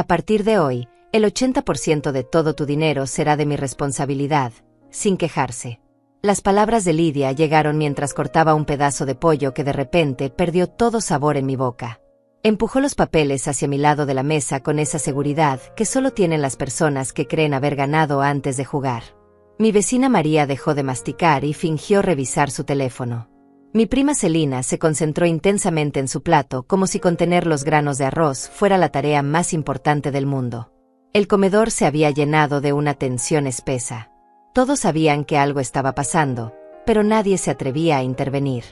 A partir de hoy, el 80% de todo tu dinero será de mi responsabilidad, sin quejarse. Las palabras de Lidia llegaron mientras cortaba un pedazo de pollo que de repente perdió todo sabor en mi boca. Empujó los papeles hacia mi lado de la mesa con esa seguridad que solo tienen las personas que creen haber ganado antes de jugar. Mi vecina María dejó de masticar y fingió revisar su teléfono. Mi prima Celina se concentró intensamente en su plato como si contener los granos de arroz fuera la tarea más importante del mundo. El comedor se había llenado de una tensión espesa. Todos sabían que algo estaba pasando, pero nadie se atrevía a intervenir.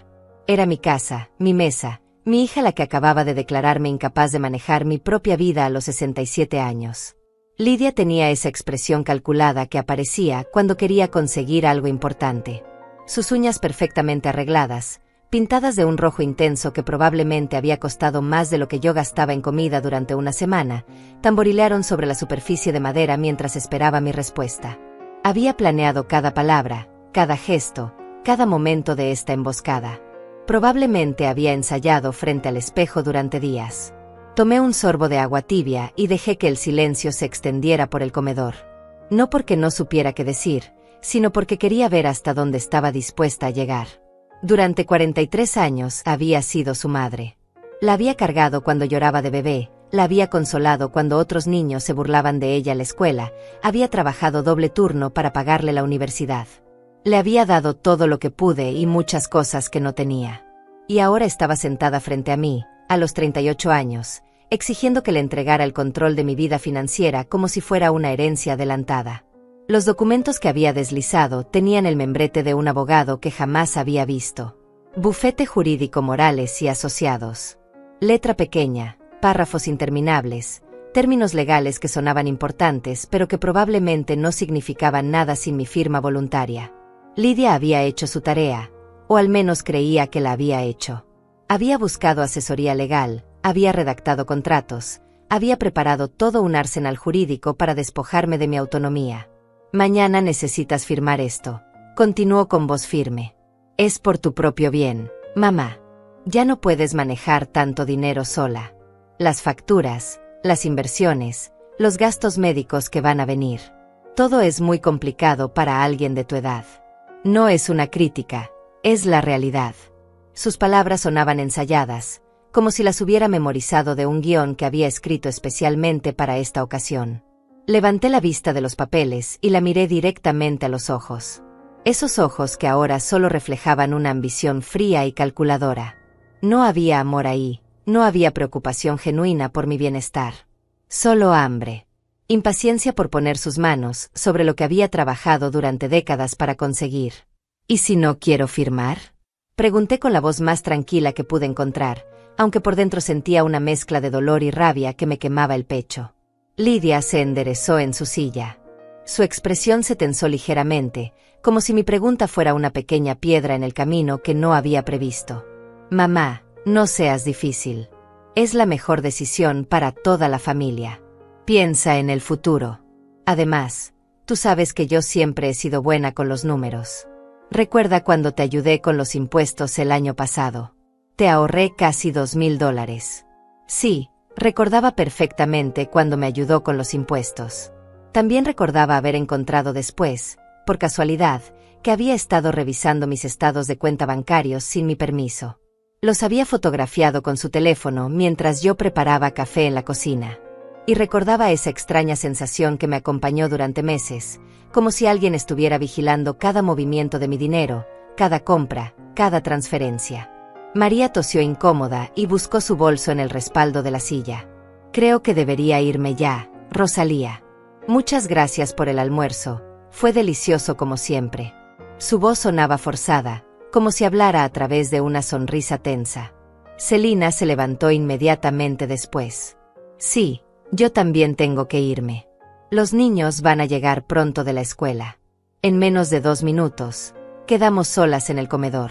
Era mi casa, mi mesa, mi hija la que acababa de declararme incapaz de manejar mi propia vida a los 67 años. Lidia tenía esa expresión calculada que aparecía cuando quería conseguir algo importante. Sus uñas perfectamente arregladas, pintadas de un rojo intenso que probablemente había costado más de lo que yo gastaba en comida durante una semana, tamborilearon sobre la superficie de madera mientras esperaba mi respuesta. Había planeado cada palabra, cada gesto, cada momento de esta emboscada. Probablemente había ensayado frente al espejo durante días. Tomé un sorbo de agua tibia y dejé que el silencio se extendiera por el comedor. No porque no supiera qué decir, sino porque quería ver hasta dónde estaba dispuesta a llegar. Durante 43 años había sido su madre. La había cargado cuando lloraba de bebé, la había consolado cuando otros niños se burlaban de ella en la escuela, había trabajado doble turno para pagarle la universidad. Le había dado todo lo que pude y muchas cosas que no tenía. Y ahora estaba sentada frente a mí, a los 38 años, exigiendo que le entregara el control de mi vida financiera como si fuera una herencia adelantada. Los documentos que había deslizado tenían el membrete de un abogado que jamás había visto. Bufete Jurídico Morales y Asociados. Letra pequeña, párrafos interminables, términos legales que sonaban importantes pero que probablemente no significaban nada sin mi firma voluntaria. Lidia había hecho su tarea, o al menos creía que la había hecho. Había buscado asesoría legal, había redactado contratos, había preparado todo un arsenal jurídico para despojarme de mi autonomía. Mañana necesitas firmar esto. Continuó con voz firme. Es por tu propio bien, mamá. Ya no puedes manejar tanto dinero sola. Las facturas, las inversiones, los gastos médicos que van a venir. Todo es muy complicado para alguien de tu edad. No es una crítica, es la realidad. Sus palabras sonaban ensayadas, como si las hubiera memorizado de un guión que había escrito especialmente para esta ocasión. Levanté la vista de los papeles y la miré directamente a los ojos. Esos ojos que ahora solo reflejaban una ambición fría y calculadora. No había amor ahí, no había preocupación genuina por mi bienestar. Solo hambre. Impaciencia por poner sus manos sobre lo que había trabajado durante décadas para conseguir. ¿Y si no quiero firmar? Pregunté con la voz más tranquila que pude encontrar, aunque por dentro sentía una mezcla de dolor y rabia que me quemaba el pecho. Lidia se enderezó en su silla. Su expresión se tensó ligeramente, como si mi pregunta fuera una pequeña piedra en el camino que no había previsto. Mamá, no seas difícil. Es la mejor decisión para toda la familia. Piensa en el futuro. Además, tú sabes que yo siempre he sido buena con los números. Recuerda cuando te ayudé con los impuestos el año pasado. Te ahorré casi $2,000. Sí, recordaba perfectamente cuando me ayudó con los impuestos. También recordaba haber encontrado después, por casualidad, que había estado revisando mis estados de cuenta bancarios sin mi permiso. Los había fotografiado con su teléfono mientras yo preparaba café en la cocina. Y recordaba esa extraña sensación que me acompañó durante meses, como si alguien estuviera vigilando cada movimiento de mi dinero, cada compra, cada transferencia. María tosió incómoda y buscó su bolso en el respaldo de la silla. Creo que debería irme ya, Rosalía. Muchas gracias por el almuerzo, fue delicioso como siempre. Su voz sonaba forzada, como si hablara a través de una sonrisa tensa. Celina se levantó inmediatamente después. Sí, yo también tengo que irme. Los niños van a llegar pronto de la escuela. En menos de 2 minutos, quedamos solas en el comedor.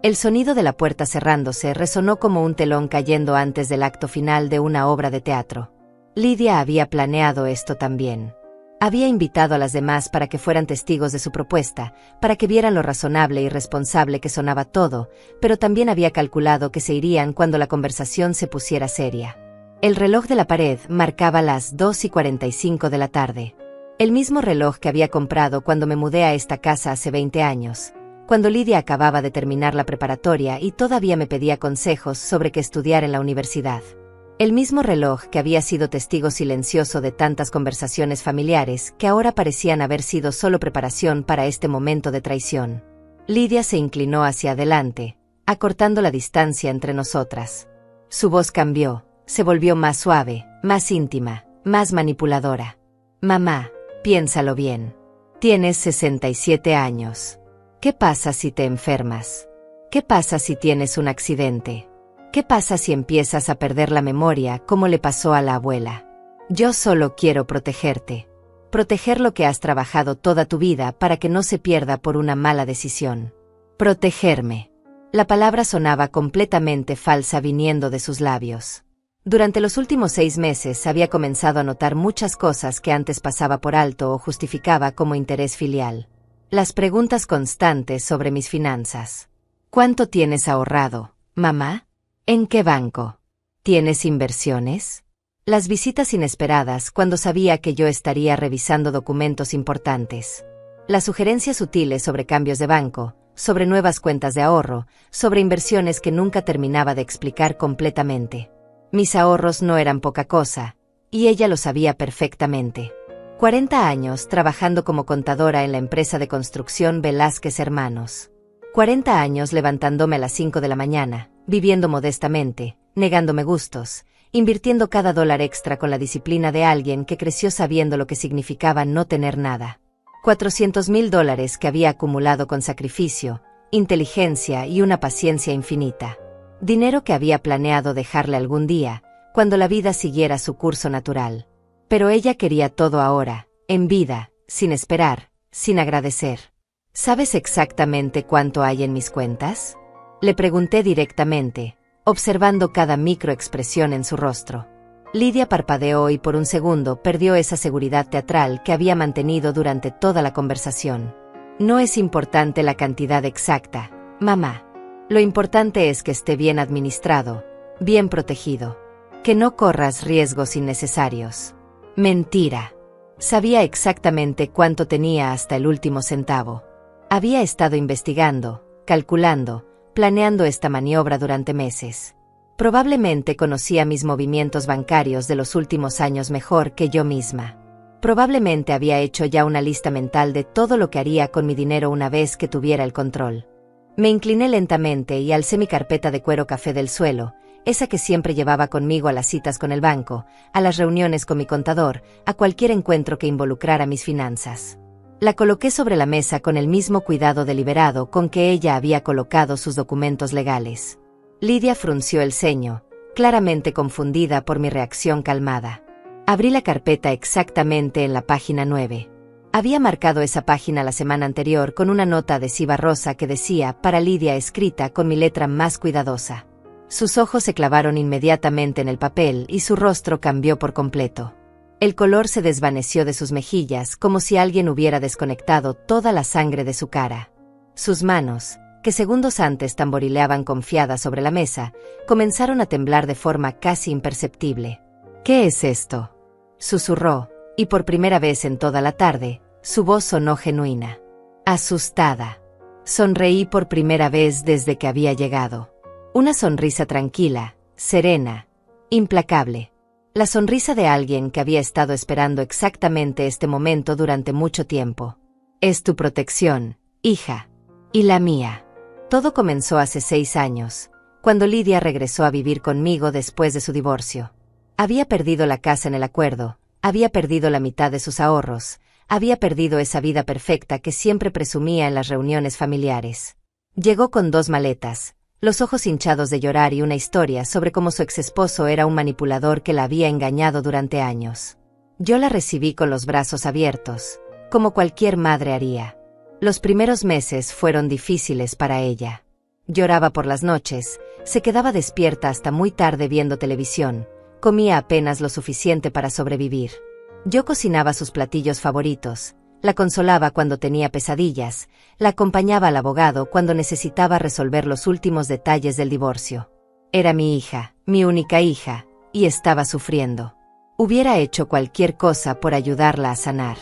El sonido de la puerta cerrándose resonó como un telón cayendo antes del acto final de una obra de teatro. Lidia había planeado esto también. Había invitado a las demás para que fueran testigos de su propuesta, para que vieran lo razonable y responsable que sonaba todo, pero también había calculado que se irían cuando la conversación se pusiera seria. El reloj de la pared marcaba las 2:45 de la tarde. El mismo reloj que había comprado cuando me mudé a esta casa hace 20 años, cuando Lidia acababa de terminar la preparatoria y todavía me pedía consejos sobre qué estudiar en la universidad. El mismo reloj que había sido testigo silencioso de tantas conversaciones familiares que ahora parecían haber sido solo preparación para este momento de traición. Lidia se inclinó hacia adelante, acortando la distancia entre nosotras. Su voz cambió, se volvió más suave, más íntima, más manipuladora. Mamá, piénsalo bien. Tienes 67 años. ¿Qué pasa si te enfermas? ¿Qué pasa si tienes un accidente? ¿Qué pasa si empiezas a perder la memoria como le pasó a la abuela? Yo solo quiero protegerte. Proteger lo que has trabajado toda tu vida para que no se pierda por una mala decisión. Protegerme. La palabra sonaba completamente falsa viniendo de sus labios. Durante los últimos 6 meses había comenzado a notar muchas cosas que antes pasaba por alto o justificaba como interés filial. Las preguntas constantes sobre mis finanzas. ¿Cuánto tienes ahorrado, mamá? ¿En qué banco? ¿Tienes inversiones? Las visitas inesperadas cuando sabía que yo estaría revisando documentos importantes. Las sugerencias sutiles sobre cambios de banco, sobre nuevas cuentas de ahorro, sobre inversiones que nunca terminaba de explicar completamente. Mis ahorros no eran poca cosa, y ella lo sabía perfectamente. 40 años trabajando como contadora en la empresa de construcción Velázquez Hermanos. 40 años levantándome a las 5 de la mañana, viviendo modestamente, negándome gustos, invirtiendo cada dólar extra con la disciplina de alguien que creció sabiendo lo que significaba no tener nada. $400,000 que había acumulado con sacrificio, inteligencia y una paciencia infinita. Dinero que había planeado dejarle algún día, cuando la vida siguiera su curso natural. Pero ella quería todo ahora, en vida, sin esperar, sin agradecer. ¿Sabes exactamente cuánto hay en mis cuentas? Le pregunté directamente, observando cada microexpresión en su rostro. Lidia parpadeó y por un segundo perdió esa seguridad teatral que había mantenido durante toda la conversación. No es importante la cantidad exacta, mamá. Lo importante es que esté bien administrado, bien protegido. Que no corras riesgos innecesarios. Mentira. Sabía exactamente cuánto tenía hasta el último centavo. Había estado investigando, calculando, planeando esta maniobra durante meses. Probablemente conocía mis movimientos bancarios de los últimos años mejor que yo misma. Probablemente había hecho ya una lista mental de todo lo que haría con mi dinero una vez que tuviera el control. Me incliné lentamente y alcé mi carpeta de cuero café del suelo, esa que siempre llevaba conmigo a las citas con el banco, a las reuniones con mi contador, a cualquier encuentro que involucrara mis finanzas. La coloqué sobre la mesa con el mismo cuidado deliberado con que ella había colocado sus documentos legales. Lidia frunció el ceño, claramente confundida por mi reacción calmada. Abrí la carpeta exactamente en la página 9. Había marcado esa página la semana anterior con una nota adhesiva rosa que decía «Para Lidia» escrita con mi letra más cuidadosa. Sus ojos se clavaron inmediatamente en el papel y su rostro cambió por completo. El color se desvaneció de sus mejillas como si alguien hubiera desconectado toda la sangre de su cara. Sus manos, que segundos antes tamborileaban confiadas sobre la mesa, comenzaron a temblar de forma casi imperceptible. «¿Qué es esto?», susurró, y por primera vez en toda la tarde, su voz sonó genuina. Asustada. Sonreí por primera vez desde que había llegado. Una sonrisa tranquila, serena, implacable. La sonrisa de alguien que había estado esperando exactamente este momento durante mucho tiempo. «Es tu protección, hija. Y la mía». Todo comenzó hace 6 años, cuando Lidia regresó a vivir conmigo después de su divorcio. Había perdido la casa en el acuerdo, había perdido la mitad de sus ahorros, había perdido esa vida perfecta que siempre presumía en las reuniones familiares. Llegó con 2 maletas, los ojos hinchados de llorar y una historia sobre cómo su exesposo era un manipulador que la había engañado durante años. Yo la recibí con los brazos abiertos, como cualquier madre haría. Los primeros meses fueron difíciles para ella. Lloraba por las noches, se quedaba despierta hasta muy tarde viendo televisión, comía apenas lo suficiente para sobrevivir. Yo cocinaba sus platillos favoritos, la consolaba cuando tenía pesadillas, la acompañaba al abogado cuando necesitaba resolver los últimos detalles del divorcio. Era mi hija, mi única hija, y estaba sufriendo. Hubiera hecho cualquier cosa por ayudarla a sanar.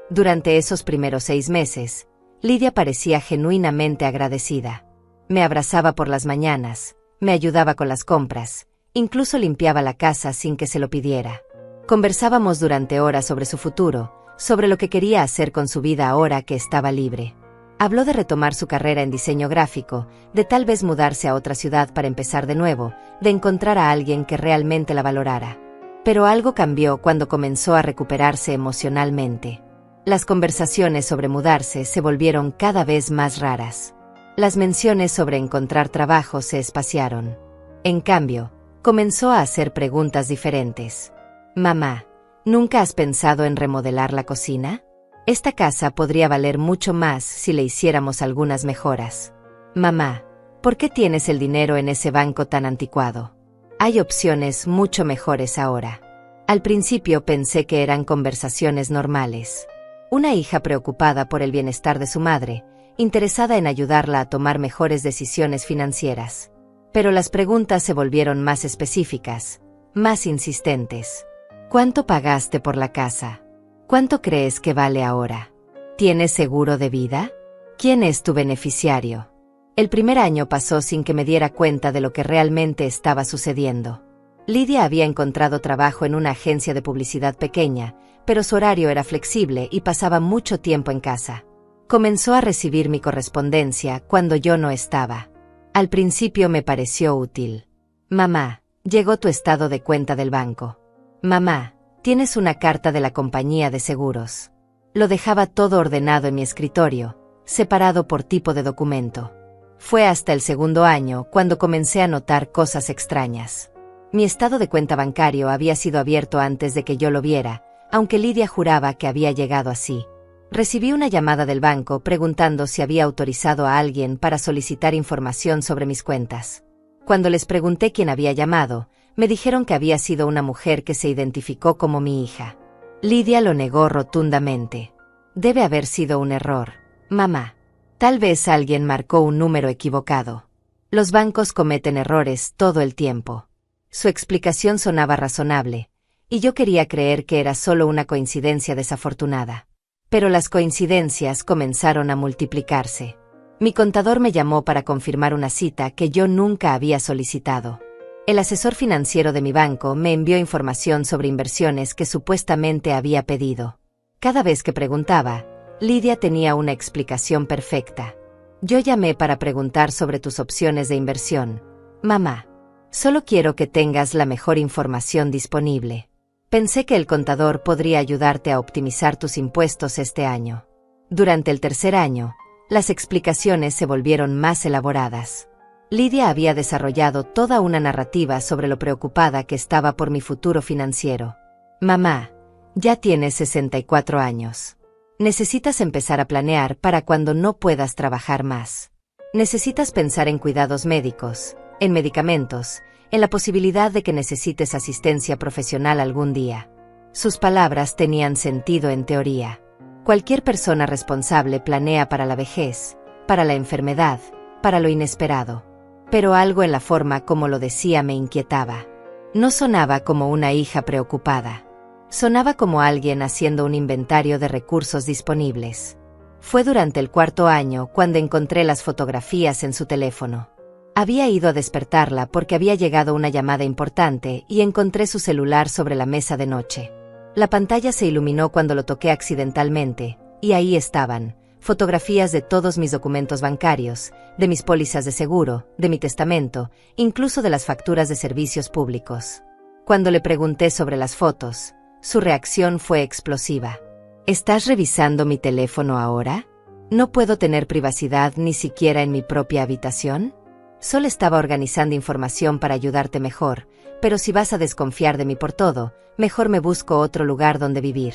Durante esos primeros 6 meses, Lidia parecía genuinamente agradecida. Me abrazaba por las mañanas, me ayudaba con las compras, incluso limpiaba la casa sin que se lo pidiera. Conversábamos durante horas sobre su futuro, sobre lo que quería hacer con su vida ahora que estaba libre. Habló de retomar su carrera en diseño gráfico, de tal vez mudarse a otra ciudad para empezar de nuevo, de encontrar a alguien que realmente la valorara. Pero algo cambió cuando comenzó a recuperarse emocionalmente. Las conversaciones sobre mudarse se volvieron cada vez más raras. Las menciones sobre encontrar trabajo se espaciaron. En cambio, comenzó a hacer preguntas diferentes. Mamá, ¿nunca has pensado en remodelar la cocina? Esta casa podría valer mucho más si le hiciéramos algunas mejoras. Mamá, ¿por qué tienes el dinero en ese banco tan anticuado? Hay opciones mucho mejores ahora. Al principio pensé que eran conversaciones normales. Una hija preocupada por el bienestar de su madre, interesada en ayudarla a tomar mejores decisiones financieras. Pero las preguntas se volvieron más específicas, más insistentes. ¿Cuánto pagaste por la casa? ¿Cuánto crees que vale ahora? ¿Tienes seguro de vida? ¿Quién es tu beneficiario? El primer año pasó sin que me diera cuenta de lo que realmente estaba sucediendo. Lidia había encontrado trabajo en una agencia de publicidad pequeña, pero su horario era flexible y pasaba mucho tiempo en casa. Comenzó a recibir mi correspondencia cuando yo no estaba. Al principio me pareció útil. Mamá, llegó tu estado de cuenta del banco. Mamá, tienes una carta de la compañía de seguros. Lo dejaba todo ordenado en mi escritorio, separado por tipo de documento. Fue hasta el segundo año cuando comencé a notar cosas extrañas. Mi estado de cuenta bancario había sido abierto antes de que yo lo viera, aunque Lidia juraba que había llegado así. Recibí una llamada del banco preguntando si había autorizado a alguien para solicitar información sobre mis cuentas. Cuando les pregunté quién había llamado, me dijeron que había sido una mujer que se identificó como mi hija. Lidia lo negó rotundamente. Debe haber sido un error, mamá. Tal vez alguien marcó un número equivocado. Los bancos cometen errores todo el tiempo. Su explicación sonaba razonable, y yo quería creer que era solo una coincidencia desafortunada. Pero las coincidencias comenzaron a multiplicarse. Mi contador me llamó para confirmar una cita que yo nunca había solicitado. El asesor financiero de mi banco me envió información sobre inversiones que supuestamente había pedido. Cada vez que preguntaba, Lidia tenía una explicación perfecta. Yo llamé para preguntar sobre tus opciones de inversión. Mamá, solo quiero que tengas la mejor información disponible. Pensé que el contador podría ayudarte a optimizar tus impuestos este año. Durante el tercer año, las explicaciones se volvieron más elaboradas. Lidia había desarrollado toda una narrativa sobre lo preocupada que estaba por mi futuro financiero. Mamá, ya tienes 64 años. Necesitas empezar a planear para cuando no puedas trabajar más. Necesitas pensar en cuidados médicos, en medicamentos, en la posibilidad de que necesites asistencia profesional algún día. Sus palabras tenían sentido en teoría. Cualquier persona responsable planea para la vejez, para la enfermedad, para lo inesperado. Pero algo en la forma como lo decía me inquietaba. No sonaba como una hija preocupada. Sonaba como alguien haciendo un inventario de recursos disponibles. Fue durante el cuarto año cuando encontré las fotografías en su teléfono. Había ido a despertarla porque había llegado una llamada importante y encontré su celular sobre la mesa de noche. La pantalla se iluminó cuando lo toqué accidentalmente, y ahí estaban, fotografías de todos mis documentos bancarios, de mis pólizas de seguro, de mi testamento, incluso de las facturas de servicios públicos. Cuando le pregunté sobre las fotos, su reacción fue explosiva. ¿Estás revisando mi teléfono ahora? ¿No puedo tener privacidad ni siquiera en mi propia habitación? Solo estaba organizando información para ayudarte mejor, pero si vas a desconfiar de mí por todo, mejor me busco otro lugar donde vivir.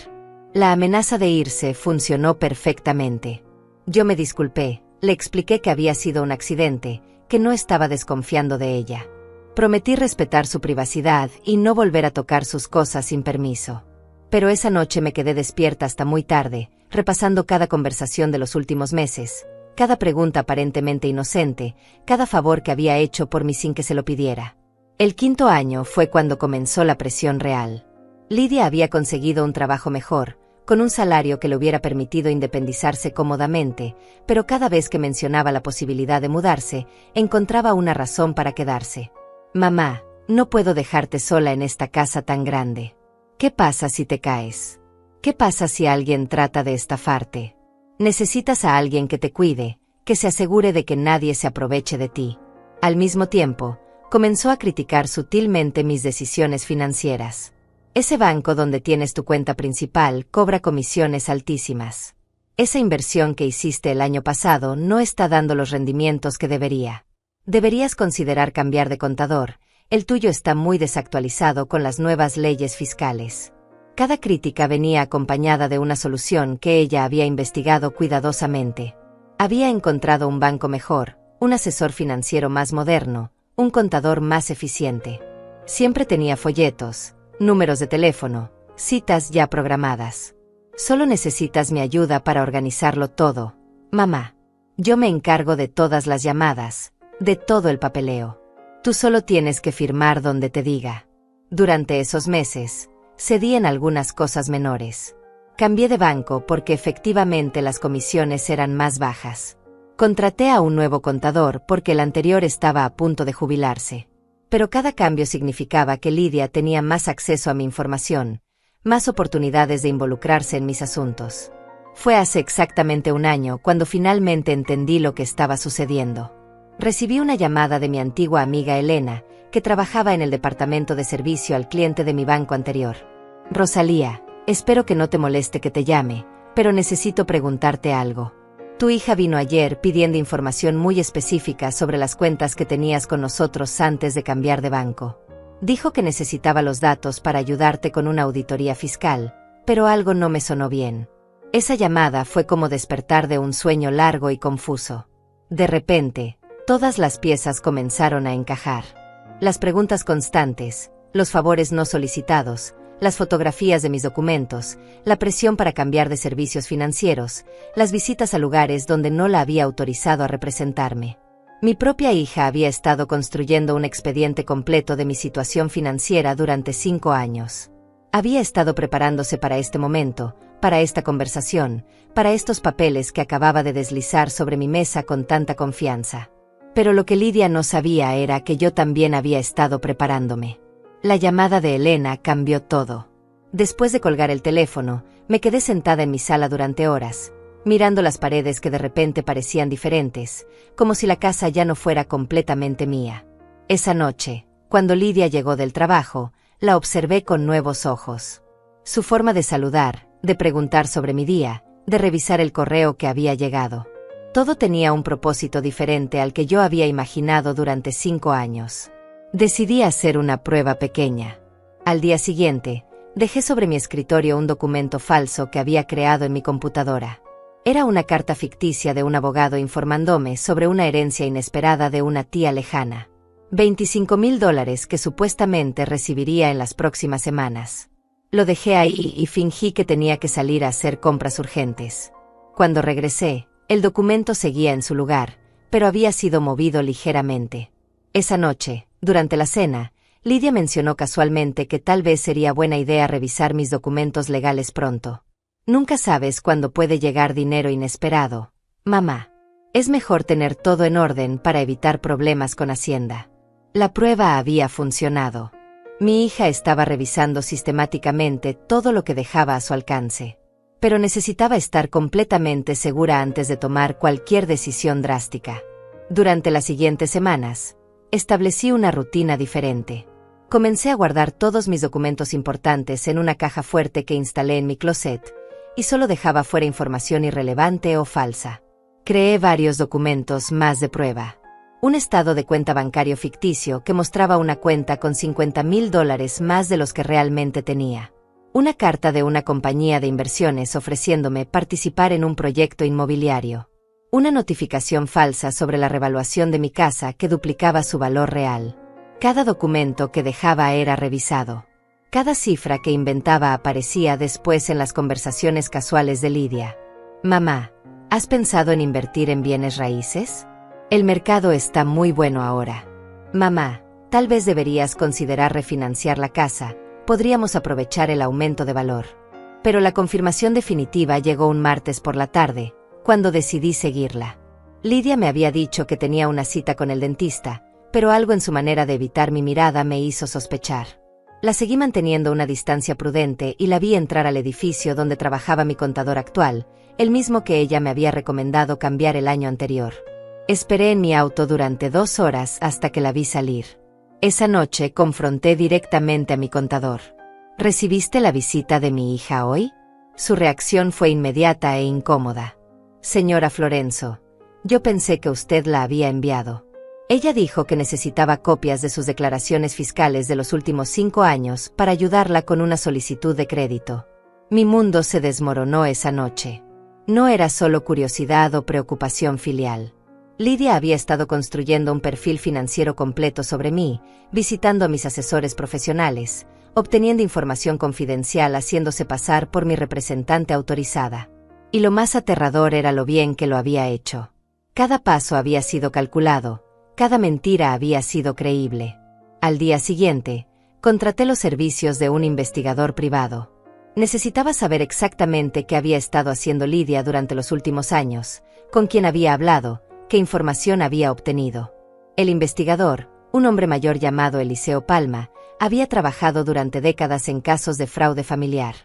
La amenaza de irse funcionó perfectamente. Yo me disculpé, le expliqué que había sido un accidente, que no estaba desconfiando de ella. Prometí respetar su privacidad y no volver a tocar sus cosas sin permiso. Pero esa noche me quedé despierta hasta muy tarde, repasando cada conversación de los últimos meses, cada pregunta aparentemente inocente, cada favor que había hecho por mí sin que se lo pidiera. El quinto año fue cuando comenzó la presión real. Lidia había conseguido un trabajo mejor, con un salario que le hubiera permitido independizarse cómodamente, pero cada vez que mencionaba la posibilidad de mudarse, encontraba una razón para quedarse. Mamá, no puedo dejarte sola en esta casa tan grande. ¿Qué pasa si te caes? ¿Qué pasa si alguien trata de estafarte? Necesitas a alguien que te cuide, que se asegure de que nadie se aproveche de ti. Al mismo tiempo, comenzó a criticar sutilmente mis decisiones financieras. Ese banco donde tienes tu cuenta principal cobra comisiones altísimas. Esa inversión que hiciste el año pasado no está dando los rendimientos que debería. Deberías considerar cambiar de contador, el tuyo está muy desactualizado con las nuevas leyes fiscales. Cada crítica venía acompañada de una solución que ella había investigado cuidadosamente. Había encontrado un banco mejor, un asesor financiero más moderno, un contador más eficiente. Siempre tenía folletos, números de teléfono, citas ya programadas. Solo necesitas mi ayuda para organizarlo todo, mamá. Yo me encargo de todas las llamadas, de todo el papeleo. Tú solo tienes que firmar donde te diga. Durante esos meses, cedí en algunas cosas menores. Cambié de banco porque efectivamente las comisiones eran más bajas. Contraté a un nuevo contador porque el anterior estaba a punto de jubilarse. Pero cada cambio significaba que Lidia tenía más acceso a mi información, más oportunidades de involucrarse en mis asuntos. Fue hace exactamente un año cuando finalmente entendí lo que estaba sucediendo. Recibí una llamada de mi antigua amiga Elena, que trabajaba en el departamento de servicio al cliente de mi banco anterior. Rosalía, espero que no te moleste que te llame, pero necesito preguntarte algo. Tu hija vino ayer pidiendo información muy específica sobre las cuentas que tenías con nosotros antes de cambiar de banco. Dijo que necesitaba los datos para ayudarte con una auditoría fiscal, pero algo no me sonó bien. Esa llamada fue como despertar de un sueño largo y confuso. De repente, todas las piezas comenzaron a encajar. Las preguntas constantes, los favores no solicitados, las fotografías de mis documentos, la presión para cambiar de servicios financieros, las visitas a lugares donde no la había autorizado a representarme. Mi propia hija había estado construyendo un expediente completo de mi situación financiera durante 5 años. Había estado preparándose para este momento, para esta conversación, para estos papeles que acababa de deslizar sobre mi mesa con tanta confianza. Pero lo que Lidia no sabía era que yo también había estado preparándome. La llamada de Elena cambió todo. Después de colgar el teléfono, me quedé sentada en mi sala durante horas, mirando las paredes que de repente parecían diferentes, como si la casa ya no fuera completamente mía. Esa noche, cuando Lidia llegó del trabajo, la observé con nuevos ojos. Su forma de saludar, de preguntar sobre mi día, de revisar el correo que había llegado. Todo tenía un propósito diferente al que yo había imaginado durante 5 años. Decidí hacer una prueba pequeña. Al día siguiente, dejé sobre mi escritorio un documento falso que había creado en mi computadora. Era una carta ficticia de un abogado informándome sobre una herencia inesperada de una tía lejana. $25,000 que supuestamente recibiría en las próximas semanas. Lo dejé ahí y fingí que tenía que salir a hacer compras urgentes. Cuando regresé, el documento seguía en su lugar, pero había sido movido ligeramente. Esa noche, durante la cena, Lidia mencionó casualmente que tal vez sería buena idea revisar mis documentos legales pronto. Nunca sabes cuándo puede llegar dinero inesperado, mamá. Es mejor tener todo en orden para evitar problemas con Hacienda. La prueba había funcionado. Mi hija estaba revisando sistemáticamente todo lo que dejaba a su alcance. Pero necesitaba estar completamente segura antes de tomar cualquier decisión drástica. Durante las siguientes semanas, establecí una rutina diferente. Comencé a guardar todos mis documentos importantes en una caja fuerte que instalé en mi closet, y solo dejaba fuera información irrelevante o falsa. Creé varios documentos más de prueba. Un estado de cuenta bancario ficticio que mostraba una cuenta con $50,000 más de los que realmente tenía. Una carta de una compañía de inversiones ofreciéndome participar en un proyecto inmobiliario. Una notificación falsa sobre la revaluación de mi casa que duplicaba su valor real. Cada documento que dejaba era revisado. Cada cifra que inventaba aparecía después en las conversaciones casuales de Lidia. Mamá, ¿has pensado en invertir en bienes raíces? El mercado está muy bueno ahora. Mamá, Tal vez deberías considerar refinanciar la casa, podríamos aprovechar el aumento de valor. Pero la confirmación definitiva llegó un martes por la tarde, cuando decidí seguirla. Lidia me había dicho que tenía una cita con el dentista, pero algo en su manera de evitar mi mirada me hizo sospechar. La seguí manteniendo una distancia prudente y la vi entrar al edificio donde trabajaba mi contador actual, el mismo que ella me había recomendado cambiar el año anterior. Esperé en mi auto durante 2 horas hasta que la vi salir. Esa noche confronté directamente a mi contador. ¿Recibiste la visita de mi hija hoy? Su reacción fue inmediata e incómoda. Señora Florenzo, yo pensé que usted la había enviado. Ella dijo que necesitaba copias de sus declaraciones fiscales de los últimos 5 años para ayudarla con una solicitud de crédito. Mi mundo se desmoronó esa noche. No era solo curiosidad o preocupación filial. Lidia había estado construyendo un perfil financiero completo sobre mí, visitando a mis asesores profesionales, obteniendo información confidencial haciéndose pasar por mi representante autorizada. Y lo más aterrador era lo bien que lo había hecho. Cada paso había sido calculado, cada mentira había sido creíble. Al día siguiente, contraté los servicios de un investigador privado. Necesitaba saber exactamente qué había estado haciendo Lidia durante los últimos años, con quién había hablado, qué información había obtenido. El investigador, un hombre mayor llamado Eliseo Palma, había trabajado durante décadas en casos de fraude familiar.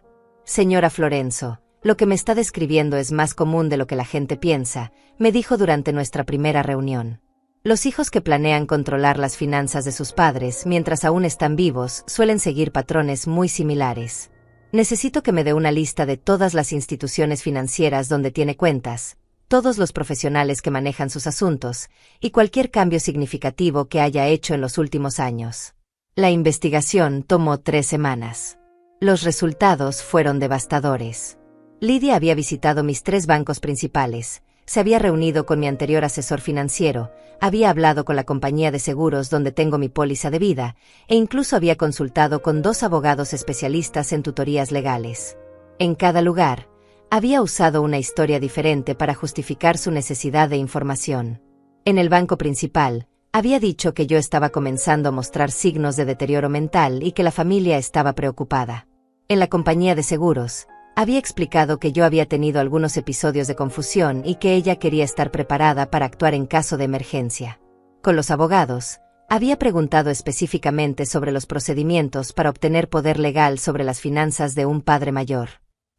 Señora Florenzo, lo que me está describiendo es más común de lo que la gente piensa, me dijo durante nuestra primera reunión. Los hijos que planean controlar las finanzas de sus padres mientras aún están vivos suelen seguir patrones muy similares. Necesito que me dé una lista de todas las instituciones financieras donde tiene cuentas, todos los profesionales que manejan sus asuntos, y cualquier cambio significativo que haya hecho en los últimos años. La investigación tomó 3 semanas. Los resultados fueron devastadores. Lidia había visitado mis 3 bancos principales, se había reunido con mi anterior asesor financiero, había hablado con la compañía de seguros donde tengo mi póliza de vida, e incluso había consultado con 2 abogados especialistas en tutorías legales. En cada lugar, había usado una historia diferente para justificar su necesidad de información. En el banco principal, había dicho que yo estaba comenzando a mostrar signos de deterioro mental y que la familia estaba preocupada. En la compañía de seguros, había explicado que yo había tenido algunos episodios de confusión y que ella quería estar preparada para actuar en caso de emergencia. Con los abogados, había preguntado específicamente sobre los procedimientos para obtener poder legal sobre las finanzas de un padre mayor.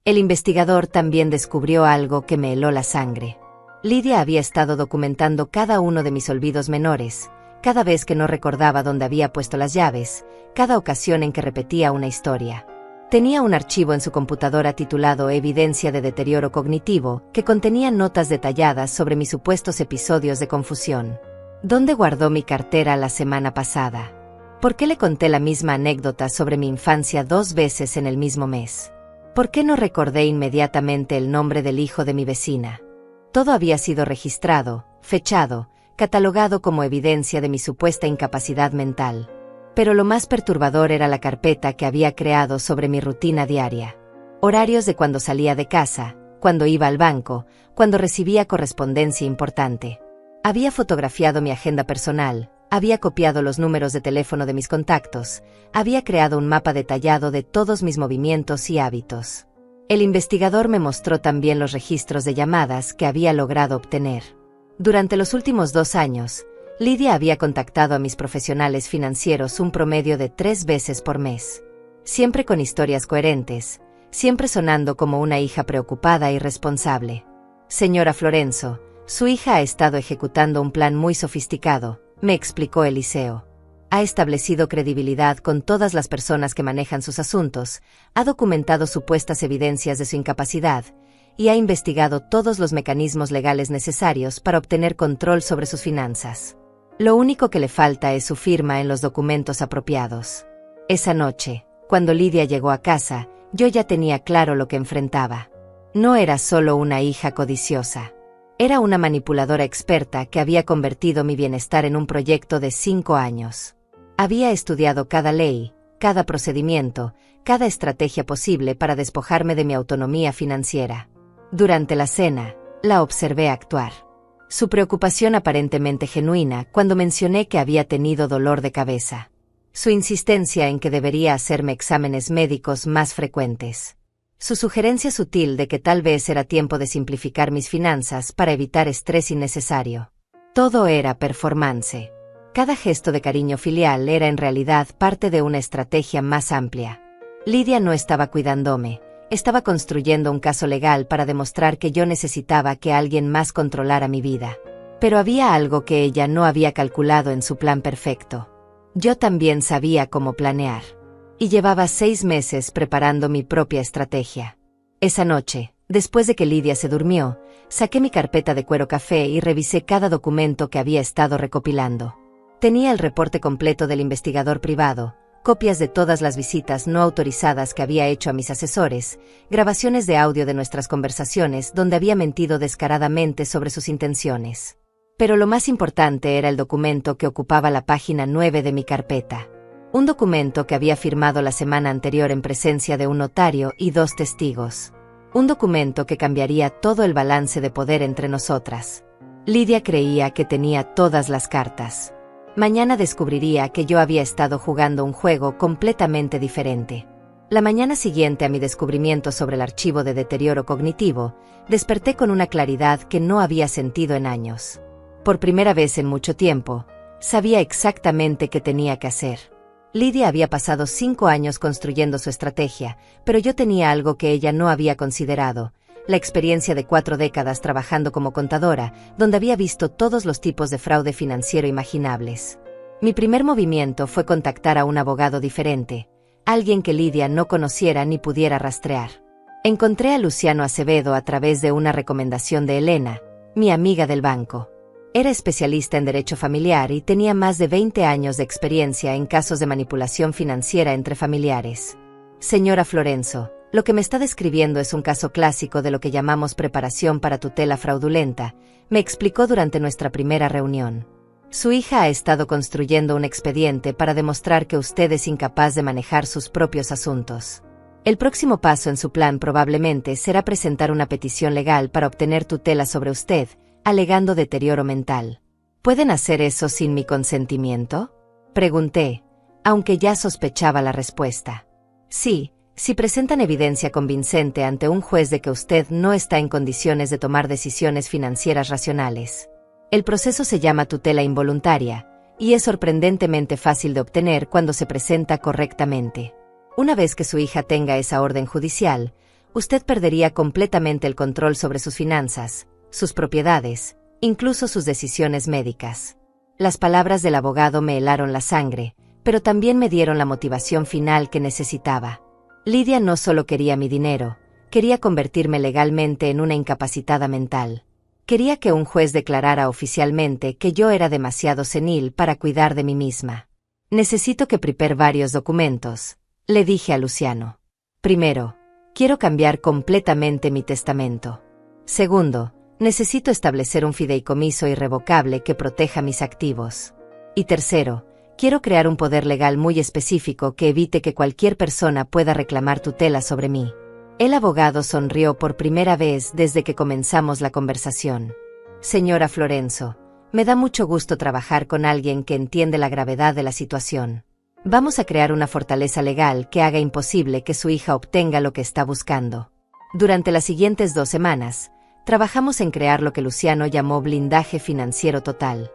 El investigador también descubrió algo que me heló la sangre. Lidia había estado documentando cada uno de mis olvidos menores, cada vez que no recordaba dónde había puesto las llaves, cada ocasión en que repetía una historia. Tenía un archivo en su computadora titulado Evidencia de deterioro cognitivo, que contenía notas detalladas sobre mis supuestos episodios de confusión. ¿Dónde guardó mi cartera la semana pasada? ¿Por qué le conté la misma anécdota sobre mi infancia 2 veces en el mismo mes? ¿Por qué no recordé inmediatamente el nombre del hijo de mi vecina? Todo había sido registrado, fechado, catalogado como evidencia de mi supuesta incapacidad mental. Pero lo más perturbador era la carpeta que había creado sobre mi rutina diaria. Horarios de cuando salía de casa, cuando iba al banco, cuando recibía correspondencia importante. Había fotografiado mi agenda personal, había copiado los números de teléfono de mis contactos, había creado un mapa detallado de todos mis movimientos y hábitos. El investigador me mostró también los registros de llamadas que había logrado obtener. Durante los últimos 2 años, Lidia había contactado a mis profesionales financieros un promedio de 3 veces por mes. Siempre con historias coherentes, siempre sonando como una hija preocupada y responsable. Señora Florenzo, su hija ha estado ejecutando un plan muy sofisticado, me explicó Eliseo. Ha establecido credibilidad con todas las personas que manejan sus asuntos, ha documentado supuestas evidencias de su incapacidad, y ha investigado todos los mecanismos legales necesarios para obtener control sobre sus finanzas. Lo único que le falta es su firma en los documentos apropiados. Esa noche, cuando Lidia llegó a casa, yo ya tenía claro lo que enfrentaba. No era solo una hija codiciosa. Era una manipuladora experta que había convertido mi bienestar en un proyecto de 5 años. Había estudiado cada ley, cada procedimiento, cada estrategia posible para despojarme de mi autonomía financiera. Durante la cena, la observé actuar. Su preocupación aparentemente genuina cuando mencioné que había tenido dolor de cabeza. Su insistencia en que debería hacerme exámenes médicos más frecuentes. Su sugerencia sutil de que tal vez era tiempo de simplificar mis finanzas para evitar estrés innecesario. Todo era performance. Cada gesto de cariño filial era en realidad parte de una estrategia más amplia. Lidia no estaba cuidándome, estaba construyendo un caso legal para demostrar que yo necesitaba que alguien más controlara mi vida. Pero había algo que ella no había calculado en su plan perfecto. Yo también sabía cómo planear. Y llevaba 6 meses preparando mi propia estrategia. Esa noche, después de que Lidia se durmió, saqué mi carpeta de cuero café y revisé cada documento que había estado recopilando. Tenía el reporte completo del investigador privado, copias de todas las visitas no autorizadas que había hecho a mis asesores, grabaciones de audio de nuestras conversaciones donde había mentido descaradamente sobre sus intenciones. Pero lo más importante era el documento que ocupaba la página 9 de mi carpeta. Un documento que había firmado la semana anterior en presencia de un notario y 2 testigos. Un documento que cambiaría todo el balance de poder entre nosotras. Lidia creía que tenía todas las cartas. Mañana descubriría que yo había estado jugando un juego completamente diferente. La mañana siguiente a mi descubrimiento sobre el archivo de deterioro cognitivo, desperté con una claridad que no había sentido en años. Por primera vez en mucho tiempo, sabía exactamente qué tenía que hacer. Lidia había pasado 5 años construyendo su estrategia, pero yo tenía algo que ella no había considerado, la experiencia de 4 décadas trabajando como contadora, donde había visto todos los tipos de fraude financiero imaginables. Mi primer movimiento fue contactar a un abogado diferente, alguien que Lidia no conociera ni pudiera rastrear. Encontré a Luciano Acevedo a través de una recomendación de Elena, mi amiga del banco. Era especialista en derecho familiar y tenía más de 20 años de experiencia en casos de manipulación financiera entre familiares. Señora Florenzo, lo que me está describiendo es un caso clásico de lo que llamamos preparación para tutela fraudulenta, me explicó durante nuestra primera reunión. Su hija ha estado construyendo un expediente para demostrar que usted es incapaz de manejar sus propios asuntos. El próximo paso en su plan probablemente será presentar una petición legal para obtener tutela sobre usted, alegando deterioro mental. ¿Pueden hacer eso sin mi consentimiento?, pregunté, aunque ya sospechaba la respuesta. Sí, si presentan evidencia convincente ante un juez de que usted no está en condiciones de tomar decisiones financieras racionales. El proceso se llama tutela involuntaria, y es sorprendentemente fácil de obtener cuando se presenta correctamente. Una vez que su hija tenga esa orden judicial, usted perdería completamente el control sobre sus finanzas, sus propiedades, incluso sus decisiones médicas. Las palabras del abogado me helaron la sangre, pero también me dieron la motivación final que necesitaba. Lidia no solo quería mi dinero, quería convertirme legalmente en una incapacitada mental. Quería que un juez declarara oficialmente que yo era demasiado senil para cuidar de mí misma. Necesito que prepare varios documentos, le dije a Luciano. Primero, quiero cambiar completamente mi testamento. Segundo, necesito establecer un fideicomiso irrevocable que proteja mis activos. Y tercero, quiero crear un poder legal muy específico que evite que cualquier persona pueda reclamar tutela sobre mí. El abogado sonrió por primera vez desde que comenzamos la conversación. Señora Florenzo, me da mucho gusto trabajar con alguien que entiende la gravedad de la situación. Vamos a crear una fortaleza legal que haga imposible que su hija obtenga lo que está buscando. Durante las siguientes 2 semanas, trabajamos en crear lo que Luciano llamó blindaje financiero total.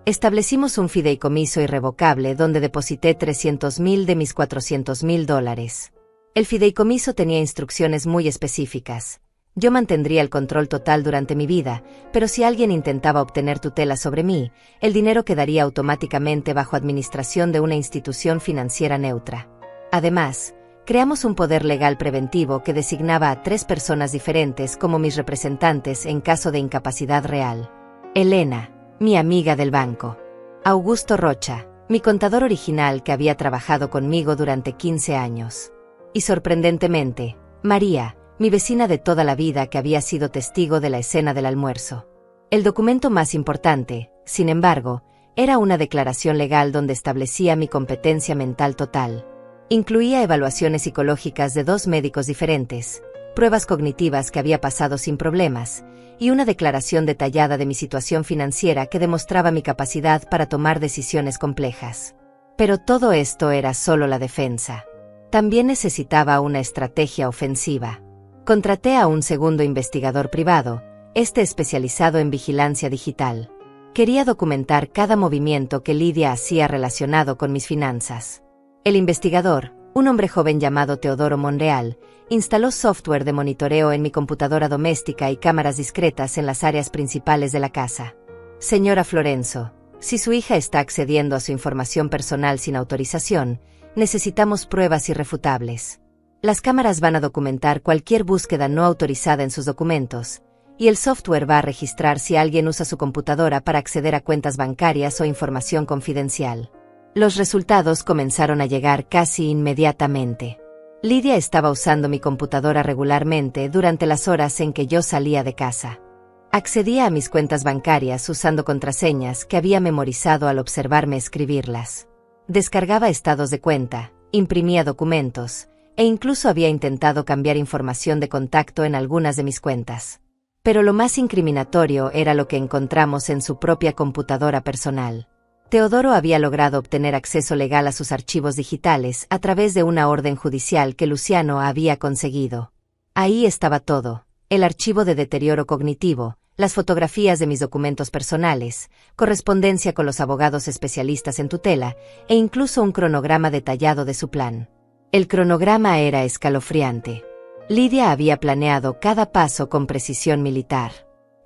Establecimos un fideicomiso irrevocable donde deposité $300,000 de mis $400,000. El fideicomiso tenía instrucciones muy específicas. Yo mantendría el control total durante mi vida, pero si alguien intentaba obtener tutela sobre mí, el dinero quedaría automáticamente bajo administración de una institución financiera neutra. Además, creamos un poder legal preventivo que designaba a 3 personas diferentes como mis representantes en caso de incapacidad real. Elena, mi amiga del banco. Augusto Rocha, mi contador original que había trabajado conmigo durante 15 años. Y sorprendentemente, María, mi vecina de toda la vida que había sido testigo de la escena del almuerzo. El documento más importante, sin embargo, era una declaración legal donde establecía mi competencia mental total. Incluía evaluaciones psicológicas de 2 médicos diferentes, pruebas cognitivas que había pasado sin problemas, y una declaración detallada de mi situación financiera que demostraba mi capacidad para tomar decisiones complejas. Pero todo esto era solo la defensa. También necesitaba una estrategia ofensiva. Contraté a un segundo investigador privado, especializado en vigilancia digital. Quería documentar cada movimiento que Lidia hacía relacionado con mis finanzas. El investigador, un hombre joven llamado Teodoro Monreal, instaló software de monitoreo en mi computadora doméstica y cámaras discretas en las áreas principales de la casa. Señora Florenzo, si su hija está accediendo a su información personal sin autorización, necesitamos pruebas irrefutables. Las cámaras van a documentar cualquier búsqueda no autorizada en sus documentos, y el software va a registrar si alguien usa su computadora para acceder a cuentas bancarias o información confidencial. Los resultados comenzaron a llegar casi inmediatamente. Lidia estaba usando mi computadora regularmente durante las horas en que yo salía de casa. Accedía a mis cuentas bancarias usando contraseñas que había memorizado al observarme escribirlas. Descargaba estados de cuenta, imprimía documentos, e incluso había intentado cambiar información de contacto en algunas de mis cuentas. Pero lo más incriminatorio era lo que encontramos en su propia computadora personal. Teodoro había logrado obtener acceso legal a sus archivos digitales a través de una orden judicial que Luciano había conseguido. Ahí estaba todo: el archivo de deterioro cognitivo, las fotografías de mis documentos personales, correspondencia con los abogados especialistas en tutela, e incluso un cronograma detallado de su plan. El cronograma era escalofriante. Lidia había planeado cada paso con precisión militar.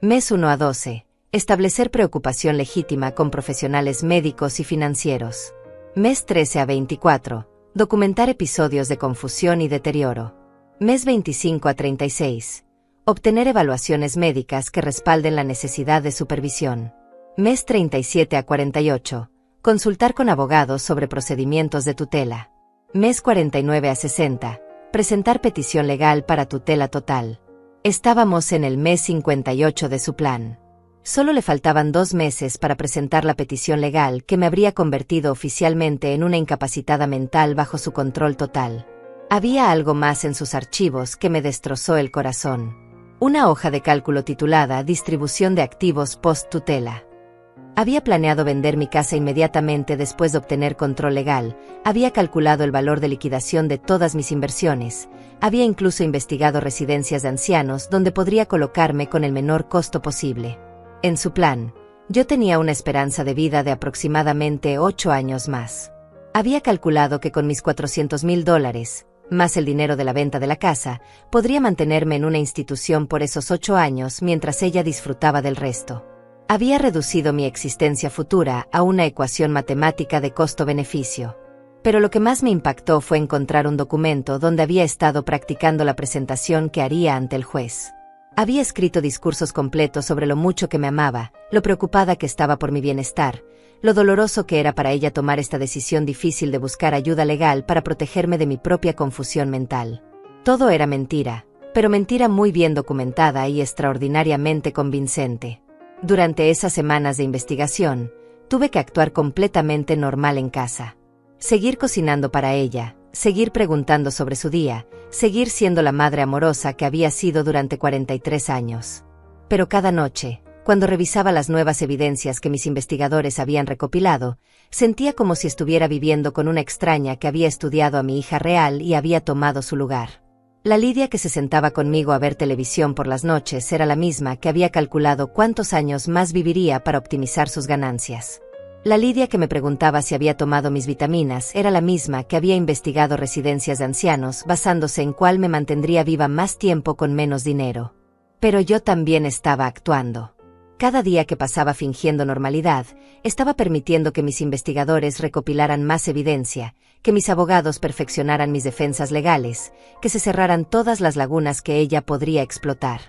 Mes 1 a 12. Establecer preocupación legítima con profesionales médicos y financieros. Mes 13 a 24. Documentar episodios de confusión y deterioro. Mes 25 a 36. Obtener evaluaciones médicas que respalden la necesidad de supervisión. Mes 37 a 48. Consultar con abogados sobre procedimientos de tutela. Mes 49 a 60. Presentar petición legal para tutela total. Estábamos en el mes 58 de su plan. Solo le faltaban 2 meses para presentar la petición legal que me habría convertido oficialmente en una incapacitada mental bajo su control total. Había algo más en sus archivos que me destrozó el corazón. Una hoja de cálculo titulada Distribución de activos post-tutela. Había planeado vender mi casa inmediatamente después de obtener control legal, había calculado el valor de liquidación de todas mis inversiones, había incluso investigado residencias de ancianos donde podría colocarme con el menor costo posible. En su plan, yo tenía una esperanza de vida de aproximadamente 8 años más. Había calculado que con mis $400,000, más el dinero de la venta de la casa, podría mantenerme en una institución por esos 8 años mientras ella disfrutaba del resto. Había reducido mi existencia futura a una ecuación matemática de costo-beneficio. Pero lo que más me impactó fue encontrar un documento donde había estado practicando la presentación que haría ante el juez. Había escrito discursos completos sobre lo mucho que me amaba, lo preocupada que estaba por mi bienestar, lo doloroso que era para ella tomar esta decisión difícil de buscar ayuda legal para protegerme de mi propia confusión mental. Todo era mentira, pero mentira muy bien documentada y extraordinariamente convincente. Durante esas semanas de investigación, tuve que actuar completamente normal en casa. Seguir cocinando para ella, seguir preguntando sobre su día, seguir siendo la madre amorosa que había sido durante 43 años. Pero cada noche, cuando revisaba las nuevas evidencias que mis investigadores habían recopilado, sentía como si estuviera viviendo con una extraña que había estudiado a mi hija real y había tomado su lugar. La Lidia que se sentaba conmigo a ver televisión por las noches era la misma que había calculado cuántos años más viviría para optimizar sus ganancias. La Lidia que me preguntaba si había tomado mis vitaminas era la misma que había investigado residencias de ancianos basándose en cuál me mantendría viva más tiempo con menos dinero. Pero yo también estaba actuando. Cada día que pasaba fingiendo normalidad, estaba permitiendo que mis investigadores recopilaran más evidencia, que mis abogados perfeccionaran mis defensas legales, que se cerraran todas las lagunas que ella podría explotar.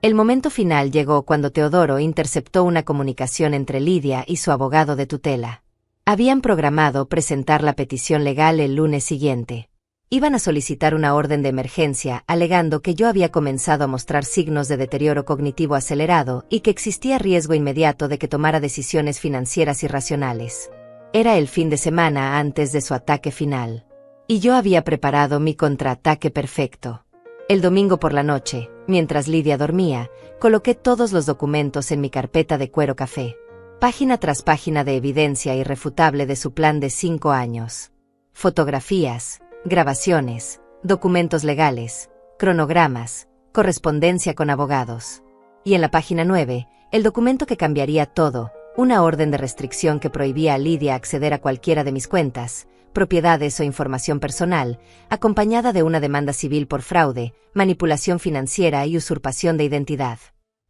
El momento final llegó cuando Teodoro interceptó una comunicación entre Lidia y su abogado de tutela. Habían programado presentar la petición legal el lunes siguiente. Iban a solicitar una orden de emergencia alegando que yo había comenzado a mostrar signos de deterioro cognitivo acelerado y que existía riesgo inmediato de que tomara decisiones financieras irracionales. Era el fin de semana antes de su ataque final. Y yo había preparado mi contraataque perfecto. El domingo por la noche, mientras Lidia dormía, coloqué todos los documentos en mi carpeta de cuero café. Página tras página de evidencia irrefutable de su plan de 5 años. Fotografías, grabaciones, documentos legales, cronogramas, correspondencia con abogados. Y en la página 9, el documento que cambiaría todo, una orden de restricción que prohibía a Lidia acceder a cualquiera de mis cuentas, propiedades o información personal, acompañada de una demanda civil por fraude, manipulación financiera y usurpación de identidad.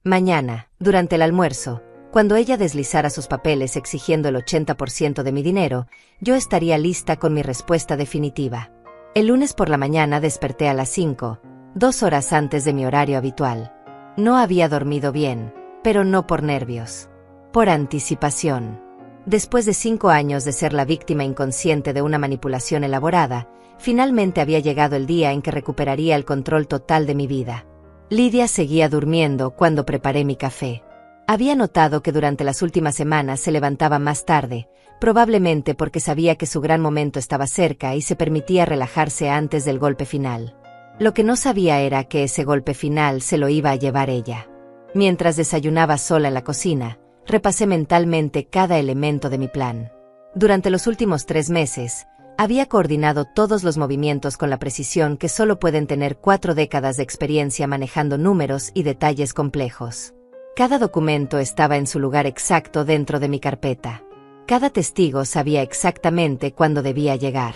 Mañana, durante el almuerzo, cuando ella deslizara sus papeles exigiendo el 80% de mi dinero, yo estaría lista con mi respuesta definitiva. El lunes por la mañana desperté a las 5, 2 horas antes de mi horario habitual. No había dormido bien, pero no por nervios. Por anticipación. Después de 5 años de ser la víctima inconsciente de una manipulación elaborada, finalmente había llegado el día en que recuperaría el control total de mi vida. Lidia seguía durmiendo cuando preparé mi café. Había notado que durante las últimas semanas se levantaba más tarde, probablemente porque sabía que su gran momento estaba cerca y se permitía relajarse antes del golpe final. Lo que no sabía era que ese golpe final se lo iba a llevar ella. Mientras desayunaba sola en la cocina, repasé mentalmente cada elemento de mi plan. Durante los últimos 3 meses, había coordinado todos los movimientos con la precisión que solo pueden tener 4 décadas de experiencia manejando números y detalles complejos. Cada documento estaba en su lugar exacto dentro de mi carpeta. Cada testigo sabía exactamente cuándo debía llegar.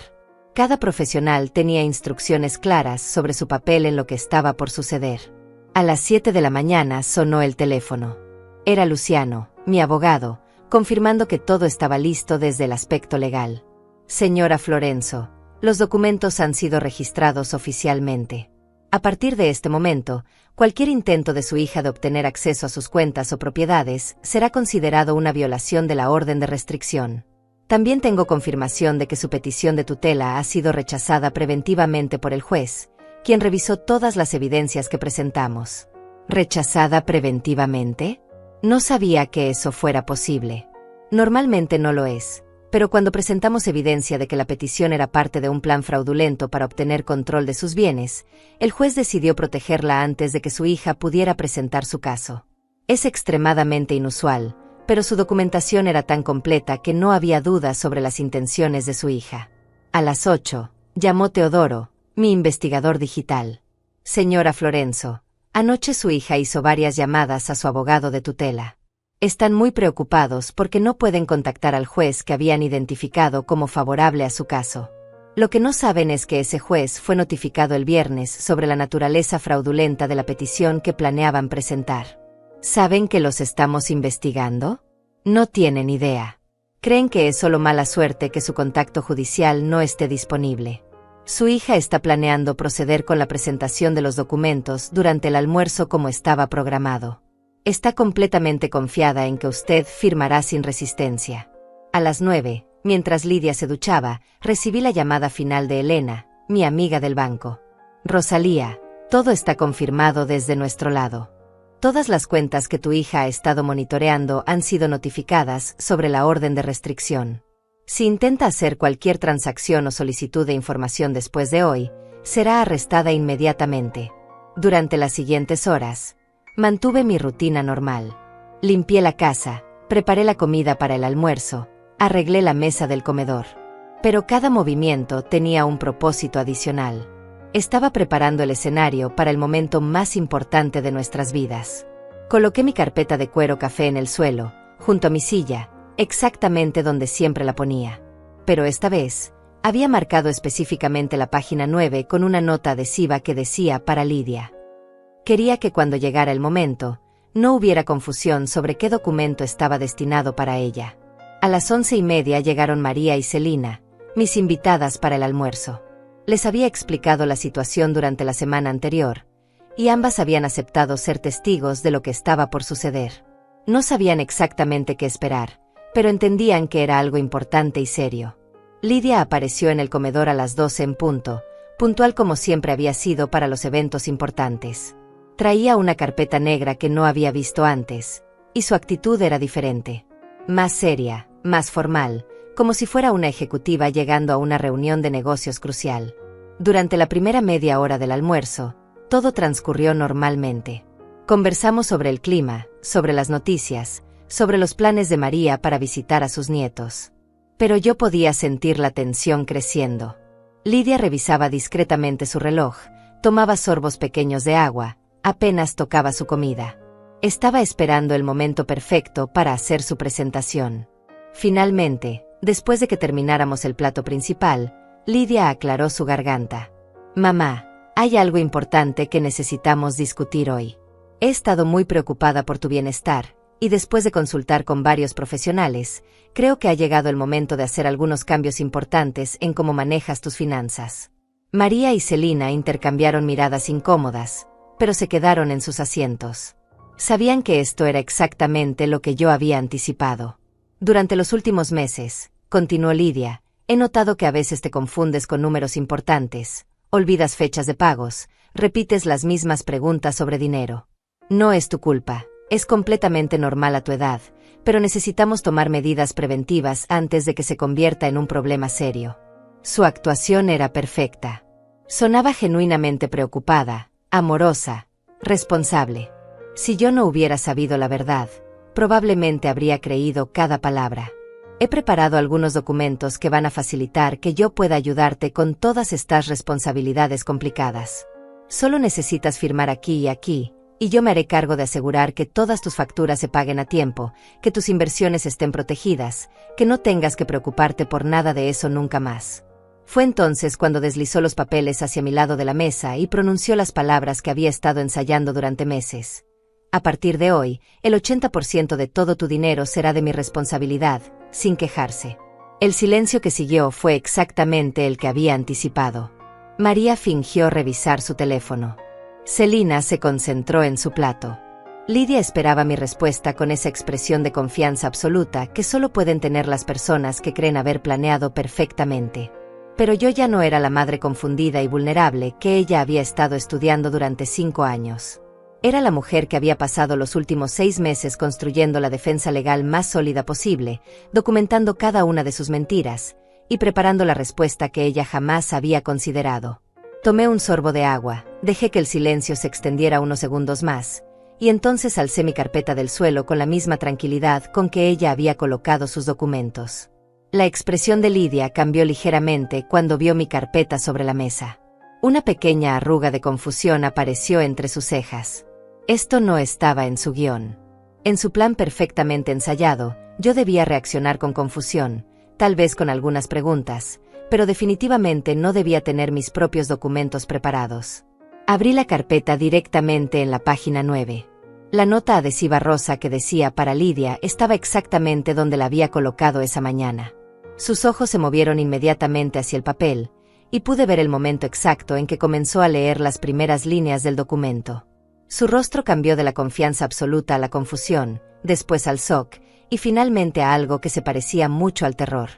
Cada profesional tenía instrucciones claras sobre su papel en lo que estaba por suceder. A las 7 de la mañana sonó el teléfono. Era Luciano, mi abogado, confirmando que todo estaba listo desde el aspecto legal. Señora Florenzo, los documentos han sido registrados oficialmente. A partir de este momento, cualquier intento de su hija de obtener acceso a sus cuentas o propiedades será considerado una violación de la orden de restricción. También tengo confirmación de que su petición de tutela ha sido rechazada preventivamente por el juez, quien revisó todas las evidencias que presentamos. ¿Rechazada preventivamente? No sabía que eso fuera posible. Normalmente no lo es, pero cuando presentamos evidencia de que la petición era parte de un plan fraudulento para obtener control de sus bienes, el juez decidió protegerla antes de que su hija pudiera presentar su caso. Es extremadamente inusual, pero su documentación era tan completa que no había dudas sobre las intenciones de su hija. A las 8, llamó Teodoro, mi investigador digital. Señora Florenzo, anoche su hija hizo varias llamadas a su abogado de tutela. Están muy preocupados porque no pueden contactar al juez que habían identificado como favorable a su caso. Lo que no saben es que ese juez fue notificado el viernes sobre la naturaleza fraudulenta de la petición que planeaban presentar. ¿Saben que los estamos investigando? No tienen idea. Creen que es solo mala suerte que su contacto judicial no esté disponible. Su hija está planeando proceder con la presentación de los documentos durante el almuerzo como estaba programado. Está completamente confiada en que usted firmará sin resistencia. A las 9, mientras Lidia se duchaba, recibí la llamada final de Elena, mi amiga del banco. Rosalía, todo está confirmado desde nuestro lado. Todas las cuentas que tu hija ha estado monitoreando han sido notificadas sobre la orden de restricción. Si intenta hacer cualquier transacción o solicitud de información después de hoy, será arrestada inmediatamente. Durante las siguientes horas, mantuve mi rutina normal. Limpié la casa, preparé la comida para el almuerzo, arreglé la mesa del comedor. Pero cada movimiento tenía un propósito adicional. Estaba preparando el escenario para el momento más importante de nuestras vidas. Coloqué mi carpeta de cuero café en el suelo, junto a mi silla, exactamente donde siempre la ponía. Pero esta vez, había marcado específicamente la página 9 con una nota adhesiva que decía para Lidia. Quería que cuando llegara el momento, no hubiera confusión sobre qué documento estaba destinado para ella. A las 11:30 llegaron María y Celina, mis invitadas para el almuerzo. Les había explicado la situación durante la semana anterior, y ambas habían aceptado ser testigos de lo que estaba por suceder. No sabían exactamente qué esperar, pero entendían que era algo importante y serio. Lidia apareció en el comedor a las 12 en punto, puntual como siempre había sido para los eventos importantes. Traía una carpeta negra que no había visto antes, y su actitud era diferente. Más seria, más formal, como si fuera una ejecutiva llegando a una reunión de negocios crucial. Durante la primera media hora del almuerzo, todo transcurrió normalmente. Conversamos sobre el clima, sobre las noticias, sobre los planes de María para visitar a sus nietos. Pero yo podía sentir la tensión creciendo. Lidia revisaba discretamente su reloj, tomaba sorbos pequeños de agua, apenas tocaba su comida. Estaba esperando el momento perfecto para hacer su presentación. Finalmente, después de que termináramos el plato principal, Lidia aclaró su garganta. «Mamá, hay algo importante que necesitamos discutir hoy. He estado muy preocupada por tu bienestar, y después de consultar con varios profesionales, creo que ha llegado el momento de hacer algunos cambios importantes en cómo manejas tus finanzas». María y Celina intercambiaron miradas incómodas, pero se quedaron en sus asientos. Sabían que esto era exactamente lo que yo había anticipado. «Durante los últimos meses», continuó Lidia, «he notado que a veces te confundes con números importantes, olvidas fechas de pagos, repites las mismas preguntas sobre dinero. No es tu culpa, es completamente normal a tu edad, pero necesitamos tomar medidas preventivas antes de que se convierta en un problema serio». Su actuación era perfecta. Sonaba genuinamente preocupada, amorosa, responsable. Si yo no hubiera sabido la verdad, probablemente habría creído cada palabra. «He preparado algunos documentos que van a facilitar que yo pueda ayudarte con todas estas responsabilidades complicadas. Solo necesitas firmar aquí y aquí, y yo me haré cargo de asegurar que todas tus facturas se paguen a tiempo, que tus inversiones estén protegidas, que no tengas que preocuparte por nada de eso nunca más». Fue entonces cuando deslizó los papeles hacia mi lado de la mesa y pronunció las palabras que había estado ensayando durante meses. «A partir de hoy, el 80% de todo tu dinero será de mi responsabilidad, sin quejarse». El silencio que siguió fue exactamente el que había anticipado. María fingió revisar su teléfono. Celina se concentró en su plato. Lidia esperaba mi respuesta con esa expresión de confianza absoluta que solo pueden tener las personas que creen haber planeado perfectamente. Pero yo ya no era la madre confundida y vulnerable que ella había estado estudiando durante 5 años. Era la mujer que había pasado los últimos 6 meses construyendo la defensa legal más sólida posible, documentando cada una de sus mentiras, y preparando la respuesta que ella jamás había considerado. Tomé un sorbo de agua, dejé que el silencio se extendiera unos segundos más, y entonces alcé mi carpeta del suelo con la misma tranquilidad con que ella había colocado sus documentos. La expresión de Lidia cambió ligeramente cuando vio mi carpeta sobre la mesa. Una pequeña arruga de confusión apareció entre sus cejas. Esto no estaba en su guión. En su plan perfectamente ensayado, yo debía reaccionar con confusión, tal vez con algunas preguntas, pero definitivamente no debía tener mis propios documentos preparados. Abrí la carpeta directamente en la página 9. La nota adhesiva rosa que decía para Lidia estaba exactamente donde la había colocado esa mañana. Sus ojos se movieron inmediatamente hacia el papel, y pude ver el momento exacto en que comenzó a leer las primeras líneas del documento. Su rostro cambió de la confianza absoluta a la confusión, después al shock, y finalmente a algo que se parecía mucho al terror.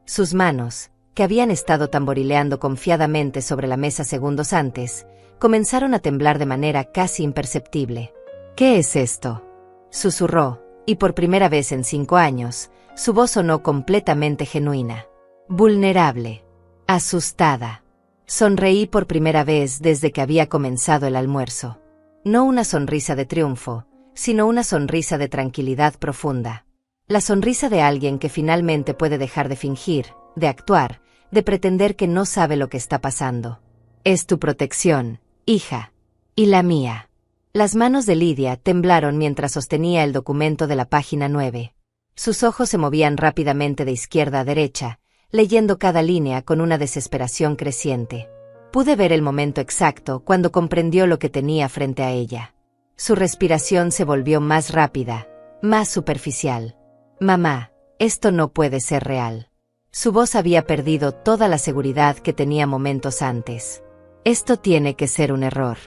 Sus manos, que habían estado tamborileando confiadamente sobre la mesa segundos antes, comenzaron a temblar de manera casi imperceptible. «¿Qué es esto?», susurró, y por primera vez en 5 años, su voz sonó completamente genuina. Vulnerable. Asustada. Sonreí por primera vez desde que había comenzado el almuerzo. No una sonrisa de triunfo, sino una sonrisa de tranquilidad profunda. La sonrisa de alguien que finalmente puede dejar de fingir, de actuar, de pretender que no sabe lo que está pasando. «Es tu protección, hija. Y la mía». Las manos de Lidia temblaron mientras sostenía el documento de la página 9. Sus ojos se movían rápidamente de izquierda a derecha, leyendo cada línea con una desesperación creciente. Pude ver el momento exacto cuando comprendió lo que tenía frente a ella. Su respiración se volvió más rápida, más superficial. «Mamá, esto no puede ser real». Su voz había perdido toda la seguridad que tenía momentos antes. «Esto tiene que ser un error».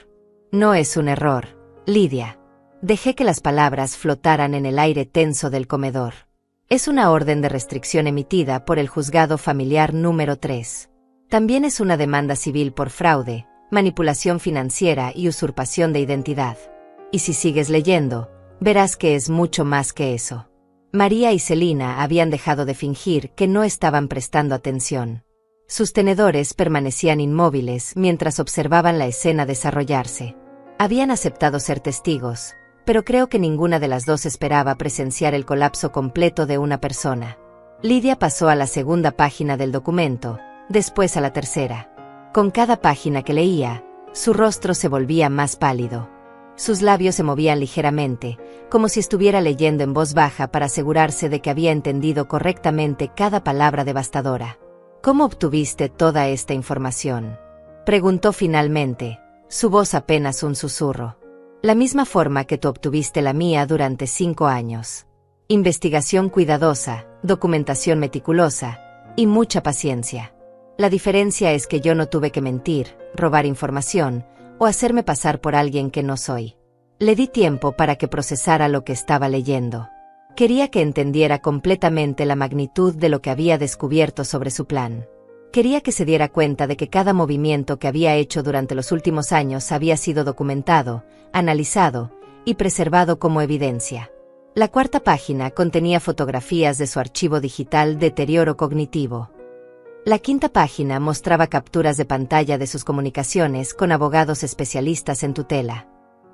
«No es un error, Lidia». Dejé que las palabras flotaran en el aire tenso del comedor. «Es una orden de restricción emitida por el Juzgado Familiar número 3. También es una demanda civil por fraude, manipulación financiera y usurpación de identidad. Y si sigues leyendo, verás que es mucho más que eso». María y Celina habían dejado de fingir que no estaban prestando atención. Sus tenedores permanecían inmóviles mientras observaban la escena desarrollarse. Habían aceptado ser testigos, pero creo que ninguna de las dos esperaba presenciar el colapso completo de una persona. Lidia pasó a la segunda página del documento, después a la tercera. Con cada página que leía, su rostro se volvía más pálido. Sus labios se movían ligeramente, como si estuviera leyendo en voz baja para asegurarse de que había entendido correctamente cada palabra devastadora. ¿Cómo obtuviste toda esta información?, preguntó finalmente, su voz apenas un susurro. La misma forma que tú obtuviste la mía durante 5 años. Investigación cuidadosa, documentación meticulosa y mucha paciencia. La diferencia es que yo no tuve que mentir, robar información o hacerme pasar por alguien que no soy. Le di tiempo para que procesara lo que estaba leyendo. Quería que entendiera completamente la magnitud de lo que había descubierto sobre su plan. Quería que se diera cuenta de que cada movimiento que había hecho durante los últimos años había sido documentado, analizado y preservado como evidencia. La cuarta página contenía fotografías de su archivo digital deterioro cognitivo. La quinta página mostraba capturas de pantalla de sus comunicaciones con abogados especialistas en tutela.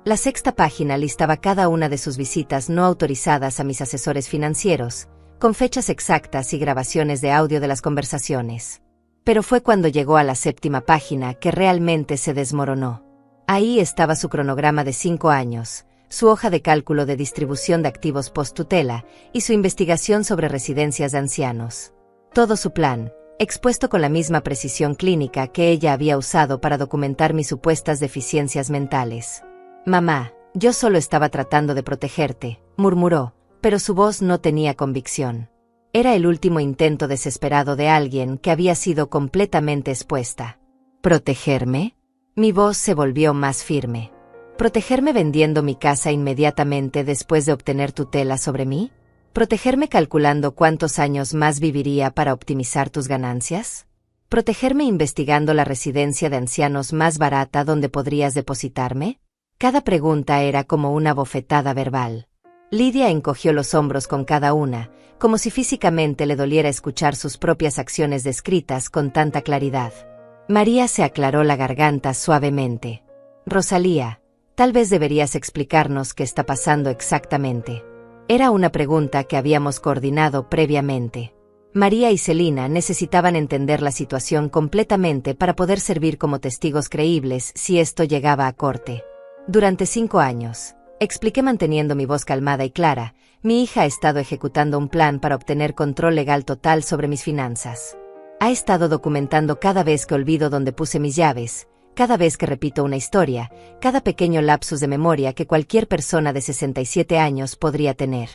La sexta página listaba cada una de sus visitas no autorizadas a mis asesores financieros, con fechas exactas y grabaciones de audio de las conversaciones. Pero fue cuando llegó a la séptima página que realmente se desmoronó. Ahí estaba su cronograma de 5 años, su hoja de cálculo de distribución de activos post-tutela y su investigación sobre residencias de ancianos. Todo su plan, expuesto con la misma precisión clínica que ella había usado para documentar mis supuestas deficiencias mentales. «Mamá, yo solo estaba tratando de protegerte», murmuró, pero su voz no tenía convicción. Era el último intento desesperado de alguien que había sido completamente expuesta. ¿Protegerme? Mi voz se volvió más firme. ¿Protegerme vendiendo mi casa inmediatamente después de obtener tutela sobre mí? ¿Protegerme calculando cuántos años más viviría para optimizar tus ganancias? ¿Protegerme investigando la residencia de ancianos más barata donde podrías depositarme? Cada pregunta era como una bofetada verbal. Lidia encogió los hombros con cada una, como si físicamente le doliera escuchar sus propias acciones descritas con tanta claridad. María se aclaró la garganta suavemente. «Rosalía, tal vez deberías explicarnos qué está pasando exactamente». Era una pregunta que habíamos coordinado previamente. María y Celina necesitaban entender la situación completamente para poder servir como testigos creíbles si esto llegaba a corte. Durante 5 años, expliqué manteniendo mi voz calmada y clara, mi hija ha estado ejecutando un plan para obtener control legal total sobre mis finanzas. Ha estado documentando cada vez que olvido dónde puse mis llaves, cada vez que repito una historia, cada pequeño lapsus de memoria que cualquier persona de 67 años podría tener.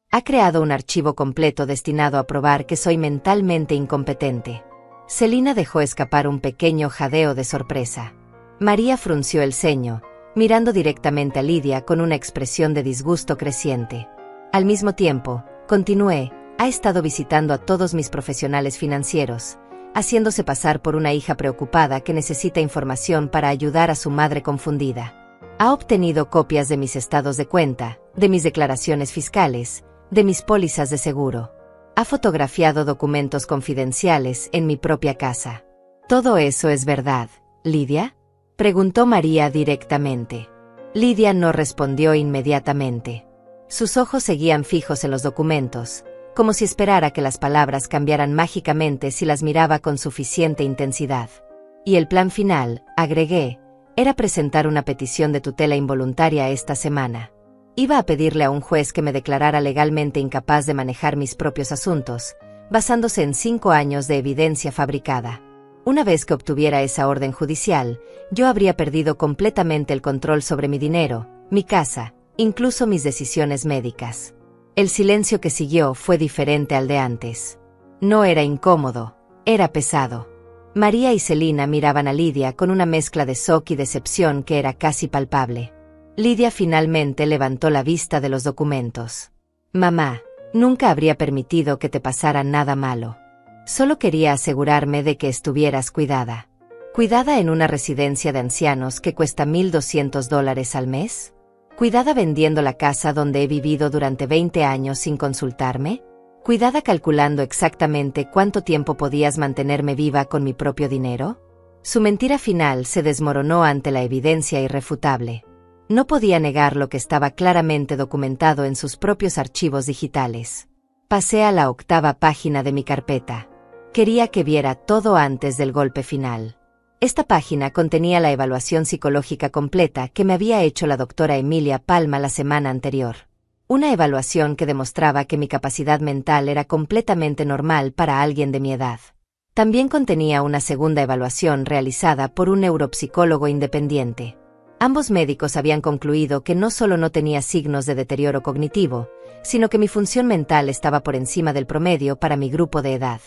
Ha creado un archivo completo destinado a probar que soy mentalmente incompetente. Celina dejó escapar un pequeño jadeo de sorpresa. María frunció el ceño, mirando directamente a Lidia con una expresión de disgusto creciente. Al mismo tiempo, continué, ha estado visitando a todos mis profesionales financieros, haciéndose pasar por una hija preocupada que necesita información para ayudar a su madre confundida. Ha obtenido copias de mis estados de cuenta, de mis declaraciones fiscales, de mis pólizas de seguro. Ha fotografiado documentos confidenciales en mi propia casa. ¿Todo eso es verdad, Lidia?, preguntó María directamente. Lidia no respondió inmediatamente. Sus ojos seguían fijos en los documentos, como si esperara que las palabras cambiaran mágicamente si las miraba con suficiente intensidad. Y el plan final, agregué, era presentar una petición de tutela involuntaria esta semana. Iba a pedirle a un juez que me declarara legalmente incapaz de manejar mis propios asuntos, basándose en 5 años de evidencia fabricada. Una vez que obtuviera esa orden judicial, yo habría perdido completamente el control sobre mi dinero, mi casa, incluso mis decisiones médicas. El silencio que siguió fue diferente al de antes. No era incómodo, era pesado. María y Celina miraban a Lidia con una mezcla de shock y decepción que era casi palpable. Lidia finalmente levantó la vista de los documentos. «Mamá, nunca habría permitido que te pasara nada malo. Solo quería asegurarme de que estuvieras cuidada». ¿Cuidada en una residencia de ancianos que cuesta $1,200 al mes? ¿Cuidada vendiendo la casa donde he vivido durante 20 años sin consultarme? ¿Cuidada calculando exactamente cuánto tiempo podías mantenerme viva con mi propio dinero? Su mentira final se desmoronó ante la evidencia irrefutable. No podía negar lo que estaba claramente documentado en sus propios archivos digitales. Pasé a la 8ª página de mi carpeta. Quería que viera todo antes del golpe final. Esta página contenía la evaluación psicológica completa que me había hecho la doctora Emilia Palma la semana anterior. Una evaluación que demostraba que mi capacidad mental era completamente normal para alguien de mi edad. También contenía una segunda evaluación realizada por un neuropsicólogo independiente. Ambos médicos habían concluido que no solo no tenía signos de deterioro cognitivo, sino que mi función mental estaba por encima del promedio para mi grupo de edad.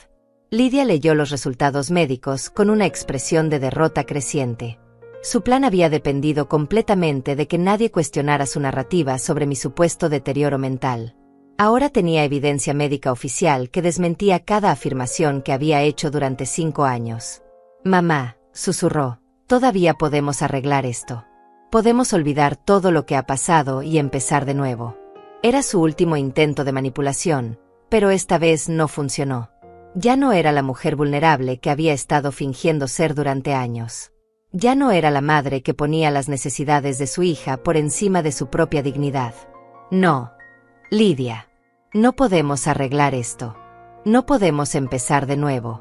Lidia leyó los resultados médicos con una expresión de derrota creciente. Su plan había dependido completamente de que nadie cuestionara su narrativa sobre mi supuesto deterioro mental. Ahora tenía evidencia médica oficial que desmentía cada afirmación que había hecho durante 5 años. «Mamá», susurró, «todavía podemos arreglar esto. Podemos olvidar todo lo que ha pasado y empezar de nuevo». Era su último intento de manipulación, pero esta vez no funcionó. Ya no era la mujer vulnerable que había estado fingiendo ser durante años. Ya no era la madre que ponía las necesidades de su hija por encima de su propia dignidad. No. Lidia. No podemos arreglar esto. No podemos empezar de nuevo.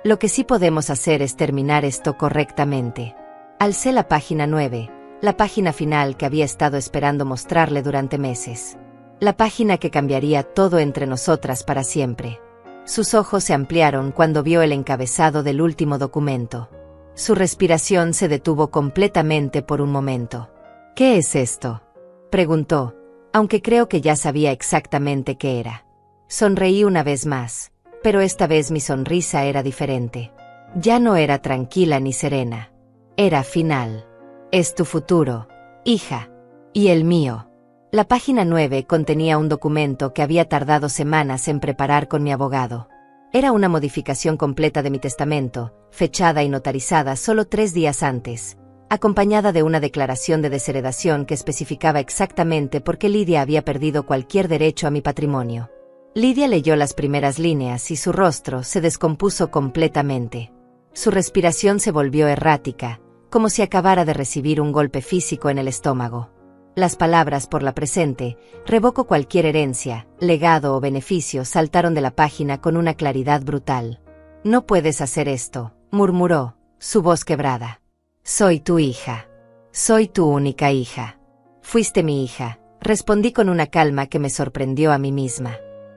Lo que sí podemos hacer es terminar esto correctamente. Alcé la página 9, la página final que había estado esperando mostrarle durante meses. La página que cambiaría todo entre nosotras para siempre. Sus ojos se ampliaron cuando vio el encabezado del último documento. Su respiración se detuvo completamente por un momento. «¿Qué es esto?», preguntó, aunque creo que ya sabía exactamente qué era. Sonreí una vez más, pero esta vez mi sonrisa era diferente. Ya no era tranquila ni serena. Era final. «Es tu futuro, hija. Y el mío». La página 9 contenía un documento que había tardado semanas en preparar con mi abogado. Era una modificación completa de mi testamento, fechada y notarizada solo 3 días antes, acompañada de una declaración de desheredación que especificaba exactamente por qué Lidia había perdido cualquier derecho a mi patrimonio. Lidia leyó las primeras líneas y su rostro se descompuso completamente. Su respiración se volvió errática, como si acabara de recibir un golpe físico en el estómago. Las palabras «por la presente», «revoco cualquier herencia, legado o beneficio» saltaron de la página con una claridad brutal. «No puedes hacer esto», murmuró, su voz quebrada. «Soy tu hija. Soy tu única hija. Fuiste mi hija», respondí con una calma que me sorprendió a mí misma.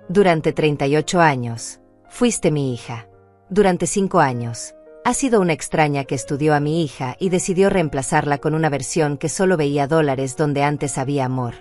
«Durante 38 años, fuiste mi hija. Durante 5 años, has sido una extraña que estudió a mi hija y decidió reemplazarla con una versión que solo veía dólares donde antes había amor».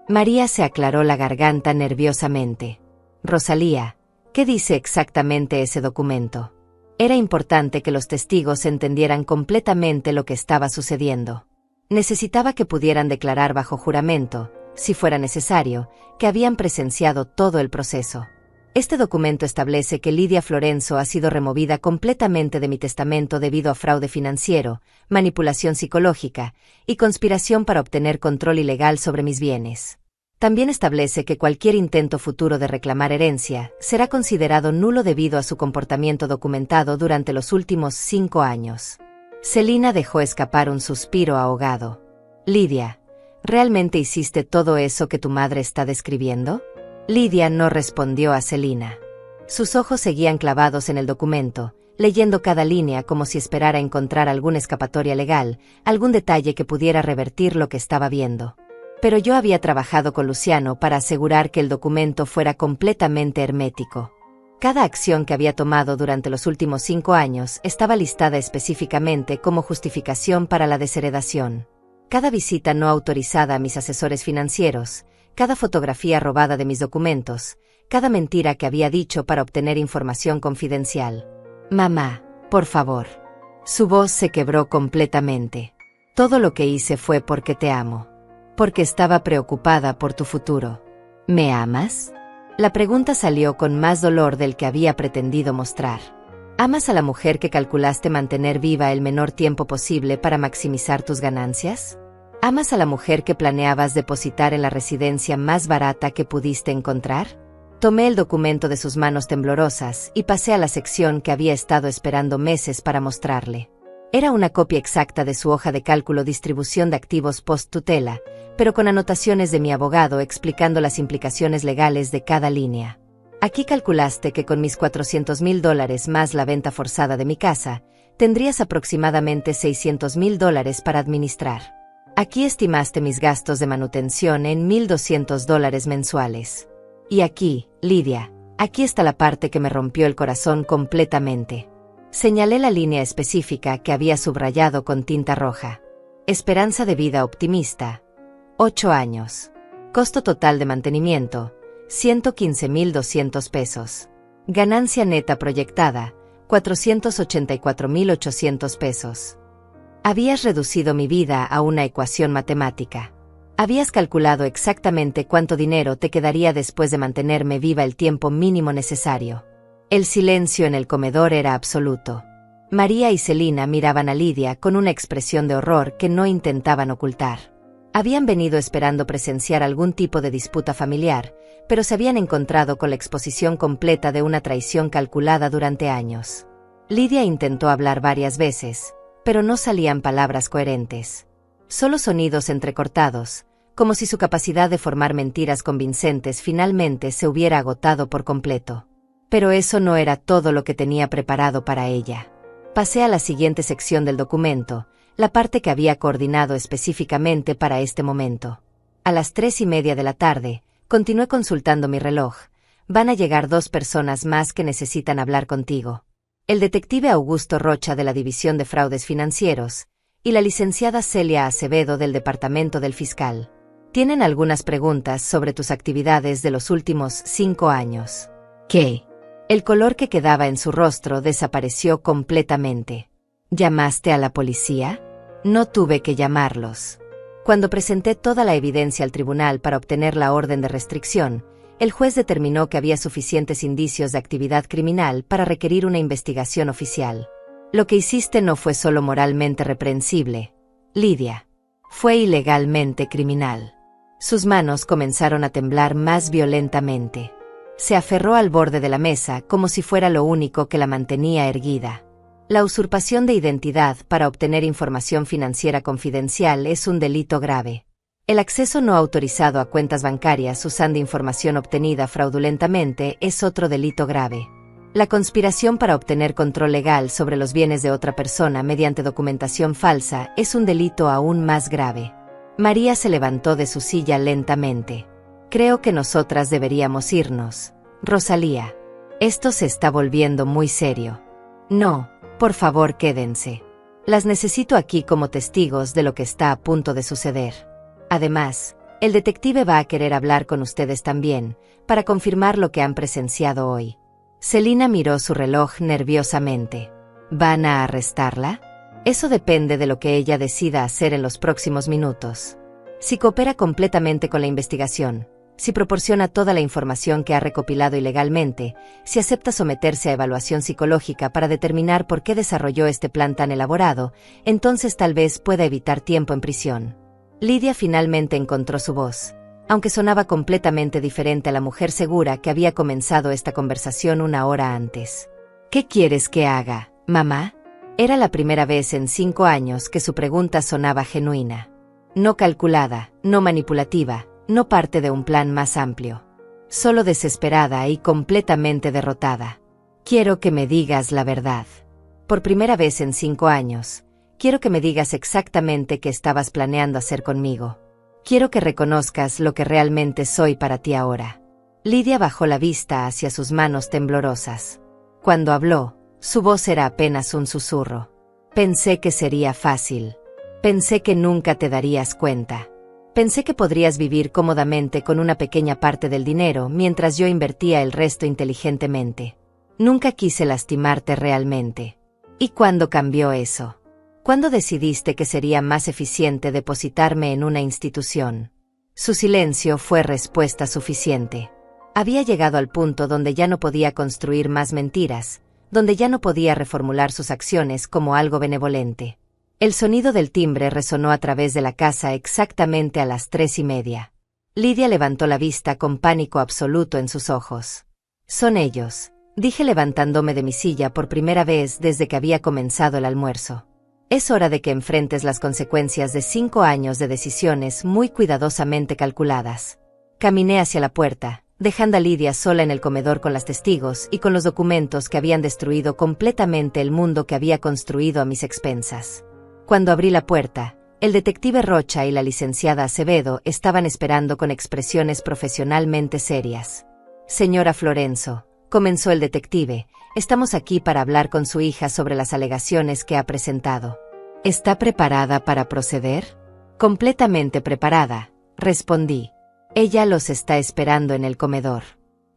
María se aclaró la garganta nerviosamente. «Rosalía, ¿qué dice exactamente ese documento?». Era importante que los testigos entendieran completamente lo que estaba sucediendo. Necesitaba que pudieran declarar bajo juramento, si fuera necesario, que habían presenciado todo el proceso. Este documento establece que Lidia Florenzo ha sido removida completamente de mi testamento debido a fraude financiero, manipulación psicológica y conspiración para obtener control ilegal sobre mis bienes. También establece que cualquier intento futuro de reclamar herencia será considerado nulo debido a su comportamiento documentado durante los últimos 5 años. Celina dejó escapar un suspiro ahogado. «Lidia, ¿realmente hiciste todo eso que tu madre está describiendo?». Lidia no respondió a Celina. Sus ojos seguían clavados en el documento, leyendo cada línea como si esperara encontrar alguna escapatoria legal, algún detalle que pudiera revertir lo que estaba viendo. Pero yo había trabajado con Luciano para asegurar que el documento fuera completamente hermético. Cada acción que había tomado durante los últimos 5 años estaba listada específicamente como justificación para la desheredación. Cada visita no autorizada a mis asesores financieros, cada fotografía robada de mis documentos, cada mentira que había dicho para obtener información confidencial. «Mamá, por favor». Su voz se quebró completamente. «Todo lo que hice fue porque te amo. Porque estaba preocupada por tu futuro». «¿Me amas?». La pregunta salió con más dolor del que había pretendido mostrar. «¿Amas a la mujer que calculaste mantener viva el menor tiempo posible para maximizar tus ganancias? ¿Amas a la mujer que planeabas depositar en la residencia más barata que pudiste encontrar? Tomé el documento de sus manos temblorosas y pasé a la sección que había estado esperando meses para mostrarle. Era una copia exacta de su hoja de cálculo distribución de activos post-tutela, pero con anotaciones de mi abogado explicando las implicaciones legales de cada línea. Aquí calculaste que con mis $400,000 más la venta forzada de mi casa, tendrías aproximadamente $600,000 para administrar. Aquí estimaste mis gastos de manutención en $1,200 mensuales. Y aquí, Lidia, aquí está la parte que me rompió el corazón completamente. Señalé la línea específica que había subrayado con tinta roja. Esperanza de vida optimista, 8 años. Costo total de mantenimiento, $115,200. Ganancia neta proyectada, $484,800. Habías reducido mi vida a una ecuación matemática. Habías calculado exactamente cuánto dinero te quedaría después de mantenerme viva el tiempo mínimo necesario. El silencio en el comedor era absoluto. María y Celina miraban a Lidia con una expresión de horror que no intentaban ocultar. Habían venido esperando presenciar algún tipo de disputa familiar, pero se habían encontrado con la exposición completa de una traición calculada durante años. Lidia intentó hablar varias veces, pero no salían palabras coherentes. Solo sonidos entrecortados, como si su capacidad de formar mentiras convincentes finalmente se hubiera agotado por completo. Pero eso no era todo lo que tenía preparado para ella. Pasé a la siguiente sección del documento, la parte que había coordinado específicamente para este momento. A las 3:30 de la tarde, continué consultando mi reloj. Van a llegar 2 personas más que necesitan hablar contigo. El detective Augusto Rocha de la División de Fraudes Financieros y la licenciada Celia Acevedo del Departamento del Fiscal. Tienen algunas preguntas sobre tus actividades de los últimos 5 años. ¿Qué? El color que quedaba en su rostro desapareció completamente. ¿Llamaste a la policía? No tuve que llamarlos. Cuando presenté toda la evidencia al tribunal para obtener la orden de restricción, el juez determinó que había suficientes indicios de actividad criminal para requerir una investigación oficial. Lo que hiciste no fue solo moralmente reprensible, Lidia. Fue ilegalmente criminal. Sus manos comenzaron a temblar más violentamente. Se aferró al borde de la mesa como si fuera lo único que la mantenía erguida. La usurpación de identidad para obtener información financiera confidencial es un delito grave. El acceso no autorizado a cuentas bancarias usando información obtenida fraudulentamente es otro delito grave. La conspiración para obtener control legal sobre los bienes de otra persona mediante documentación falsa es un delito aún más grave. María se levantó de su silla lentamente. Creo que nosotras deberíamos irnos, Rosalía. Esto se está volviendo muy serio. No, por favor quédense. Las necesito aquí como testigos de lo que está a punto de suceder. Además, el detective va a querer hablar con ustedes también, para confirmar lo que han presenciado hoy. Celina miró su reloj nerviosamente. ¿Van a arrestarla? Eso depende de lo que ella decida hacer en los próximos minutos. Si coopera completamente con la investigación, si proporciona toda la información que ha recopilado ilegalmente, si acepta someterse a evaluación psicológica para determinar por qué desarrolló este plan tan elaborado, entonces tal vez pueda evitar tiempo en prisión. Lidia finalmente encontró su voz. Aunque sonaba completamente diferente a la mujer segura que había comenzado esta conversación una hora antes. ¿Qué quieres que haga, mamá? Era la primera vez en 5 años que su pregunta sonaba genuina. No calculada, no manipulativa, no parte de un plan más amplio. Solo desesperada y completamente derrotada. Quiero que me digas la verdad. Por primera vez en 5 años, quiero que me digas exactamente qué estabas planeando hacer conmigo. Quiero que reconozcas lo que realmente soy para ti ahora. Lidia bajó la vista hacia sus manos temblorosas. Cuando habló, su voz era apenas un susurro. Pensé que sería fácil. Pensé que nunca te darías cuenta. Pensé que podrías vivir cómodamente con una pequeña parte del dinero mientras yo invertía el resto inteligentemente. Nunca quise lastimarte realmente. ¿Y cuándo cambió eso? ¿Cuándo decidiste que sería más eficiente depositarme en una institución? Su silencio fue respuesta suficiente. Había llegado al punto donde ya no podía construir más mentiras, donde ya no podía reformular sus acciones como algo benevolente. El sonido del timbre resonó a través de la casa exactamente a las 3:30. Lidia levantó la vista con pánico absoluto en sus ojos. Son ellos, dije levantándome de mi silla por primera vez desde que había comenzado el almuerzo. Es hora de que enfrentes las consecuencias de 5 años de decisiones muy cuidadosamente calculadas. Caminé hacia la puerta, dejando a Lidia sola en el comedor con las testigos y con los documentos que habían destruido completamente el mundo que había construido a mis expensas. Cuando abrí la puerta, el detective Rocha y la licenciada Acevedo estaban esperando con expresiones profesionalmente serias. Señora Florenzo, comenzó el detective, estamos aquí para hablar con su hija sobre las alegaciones que ha presentado. ¿Está preparada para proceder? Completamente preparada, respondí. Ella los está esperando en el comedor.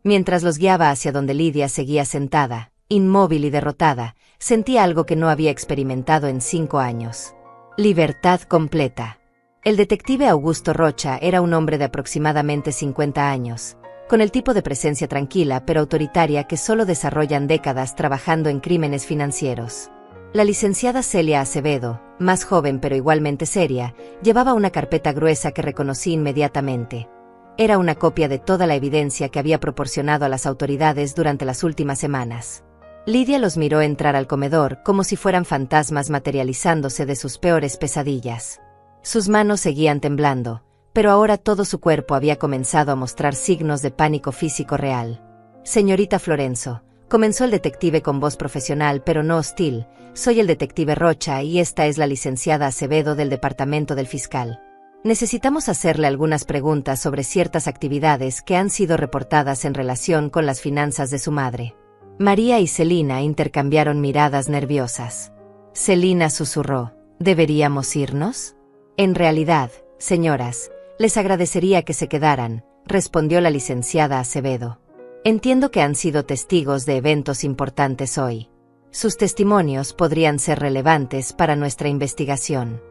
Mientras los guiaba hacia donde Lidia seguía sentada, inmóvil y derrotada, sentí algo que no había experimentado en 5 años. Libertad completa. El detective Augusto Rocha era un hombre de aproximadamente 50 años, con el tipo de presencia tranquila pero autoritaria que solo desarrollan décadas trabajando en crímenes financieros. La licenciada Celia Acevedo, más joven pero igualmente seria, llevaba una carpeta gruesa que reconocí inmediatamente. Era una copia de toda la evidencia que había proporcionado a las autoridades durante las últimas semanas. Lidia los miró entrar al comedor como si fueran fantasmas materializándose de sus peores pesadillas. Sus manos seguían temblando, pero ahora todo su cuerpo había comenzado a mostrar signos de pánico físico real. Señorita Florenzo, comenzó el detective con voz profesional pero no hostil, soy el detective Rocha y esta es la licenciada Acevedo del departamento del fiscal. Necesitamos hacerle algunas preguntas sobre ciertas actividades que han sido reportadas en relación con las finanzas de su madre. María y Celina intercambiaron miradas nerviosas. Celina susurró, ¿deberíamos irnos? En realidad, señoras, les agradecería que se quedaran, respondió la licenciada Acevedo. Entiendo que han sido testigos de eventos importantes hoy. Sus testimonios podrían ser relevantes para nuestra investigación.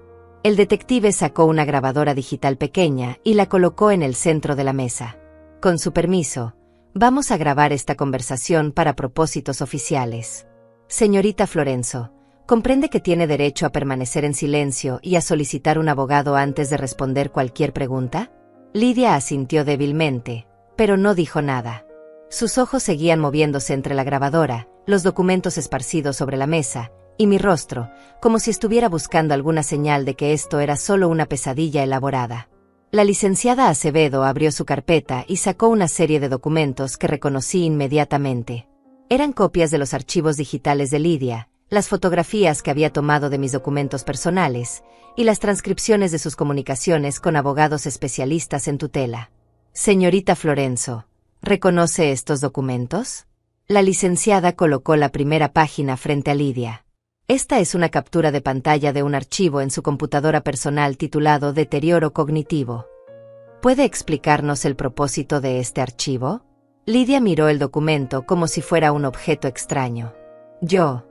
El detective sacó una grabadora digital pequeña y la colocó en el centro de la mesa. Con su permiso, vamos a grabar esta conversación para propósitos oficiales. Señorita Florenzo, ¿comprende que tiene derecho a permanecer en silencio y a solicitar un abogado antes de responder cualquier pregunta? Lidia asintió débilmente, pero no dijo nada. Sus ojos seguían moviéndose entre la grabadora, los documentos esparcidos sobre la mesa, y mi rostro, como si estuviera buscando alguna señal de que esto era solo una pesadilla elaborada. La licenciada Acevedo abrió su carpeta y sacó una serie de documentos que reconocí inmediatamente. Eran copias de los archivos digitales de Lidia, las fotografías que había tomado de mis documentos personales, y las transcripciones de sus comunicaciones con abogados especialistas en tutela. Señorita Florenzo, ¿reconoce estos documentos? La licenciada colocó la primera página frente a Lidia. Esta es una captura de pantalla de un archivo en su computadora personal titulado Deterioro Cognitivo. ¿Puede explicarnos el propósito de este archivo? Lidia miró el documento como si fuera un objeto extraño. Yo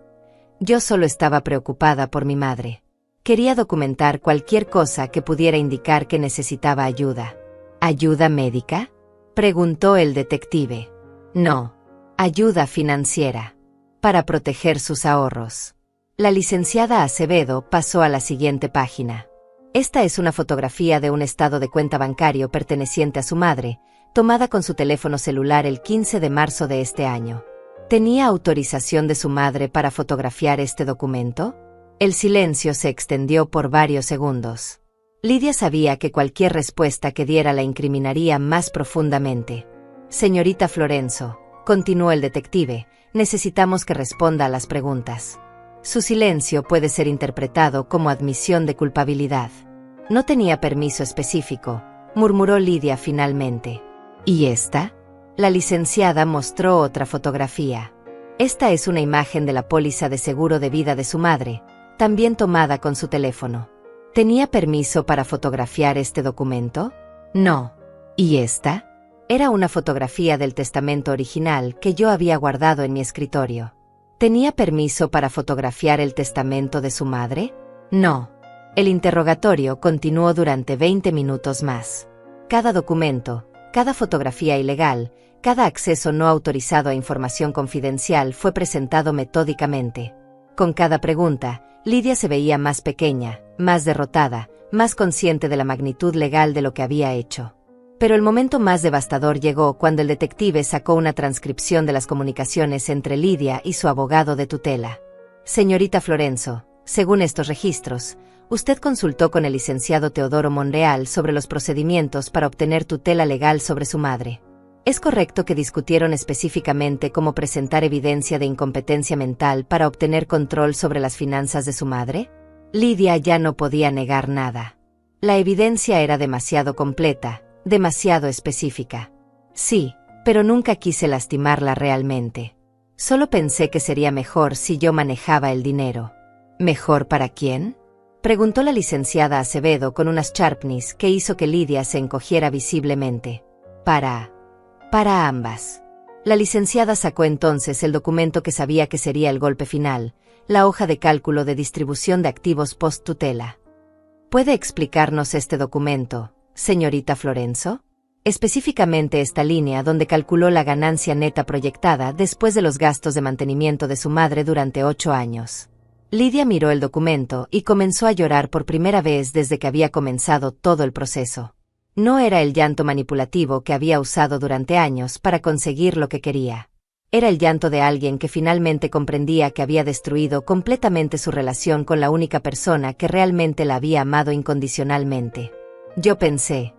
solo estaba preocupada por mi madre. Quería documentar cualquier cosa que pudiera indicar que necesitaba ayuda. ¿Ayuda médica?, preguntó el detective. No, ayuda financiera. Para proteger sus ahorros. La licenciada Acevedo pasó a la siguiente página. Esta es una fotografía de un estado de cuenta bancario perteneciente a su madre, tomada con su teléfono celular el 15 de marzo de este año. ¿Tenía autorización de su madre para fotografiar este documento? El silencio se extendió por varios segundos. Lidia sabía que cualquier respuesta que diera la incriminaría más profundamente. Señorita Florenzo, continuó el detective, necesitamos que responda a las preguntas. Su silencio puede ser interpretado como admisión de culpabilidad. No tenía permiso específico, murmuró Lidia finalmente. ¿Y esta? La licenciada mostró otra fotografía. Esta es una imagen de la póliza de seguro de vida de su madre, también tomada con su teléfono. ¿Tenía permiso para fotografiar este documento? No. ¿Y esta? Era una fotografía del testamento original que yo había guardado en mi escritorio. ¿Tenía permiso para fotografiar el testamento de su madre? No. El interrogatorio continuó durante 20 minutos más. Cada documento, cada fotografía ilegal, cada acceso no autorizado a información confidencial fue presentado metódicamente. Con cada pregunta, Lidia se veía más pequeña, más derrotada, más consciente de la magnitud legal de lo que había hecho. Pero el momento más devastador llegó cuando el detective sacó una transcripción de las comunicaciones entre Lidia y su abogado de tutela. Señorita Florenzo, según estos registros, usted consultó con el licenciado Teodoro Monreal sobre los procedimientos para obtener tutela legal sobre su madre. ¿Es correcto que discutieron específicamente cómo presentar evidencia de incompetencia mental para obtener control sobre las finanzas de su madre? Lidia ya no podía negar nada. La evidencia era demasiado completa, demasiado específica. Sí, pero nunca quise lastimarla realmente. Solo pensé que sería mejor si yo manejaba el dinero. ¿Mejor para quién?, preguntó la licenciada Acevedo con unas sharpness que hizo que Lidia se encogiera visiblemente. Para ambas. La licenciada sacó entonces el documento que sabía que sería el golpe final, la hoja de cálculo de distribución de activos post-tutela. ¿Puede explicarnos este documento, señorita Florenzo? Específicamente esta línea donde calculó la ganancia neta proyectada después de los gastos de mantenimiento de su madre durante 8 años. Lidia miró el documento y comenzó a llorar por primera vez desde que había comenzado todo el proceso. No era el llanto manipulativo que había usado durante años para conseguir lo que quería. Era el llanto de alguien que finalmente comprendía que había destruido completamente su relación con la única persona que realmente la había amado incondicionalmente. Yo pensé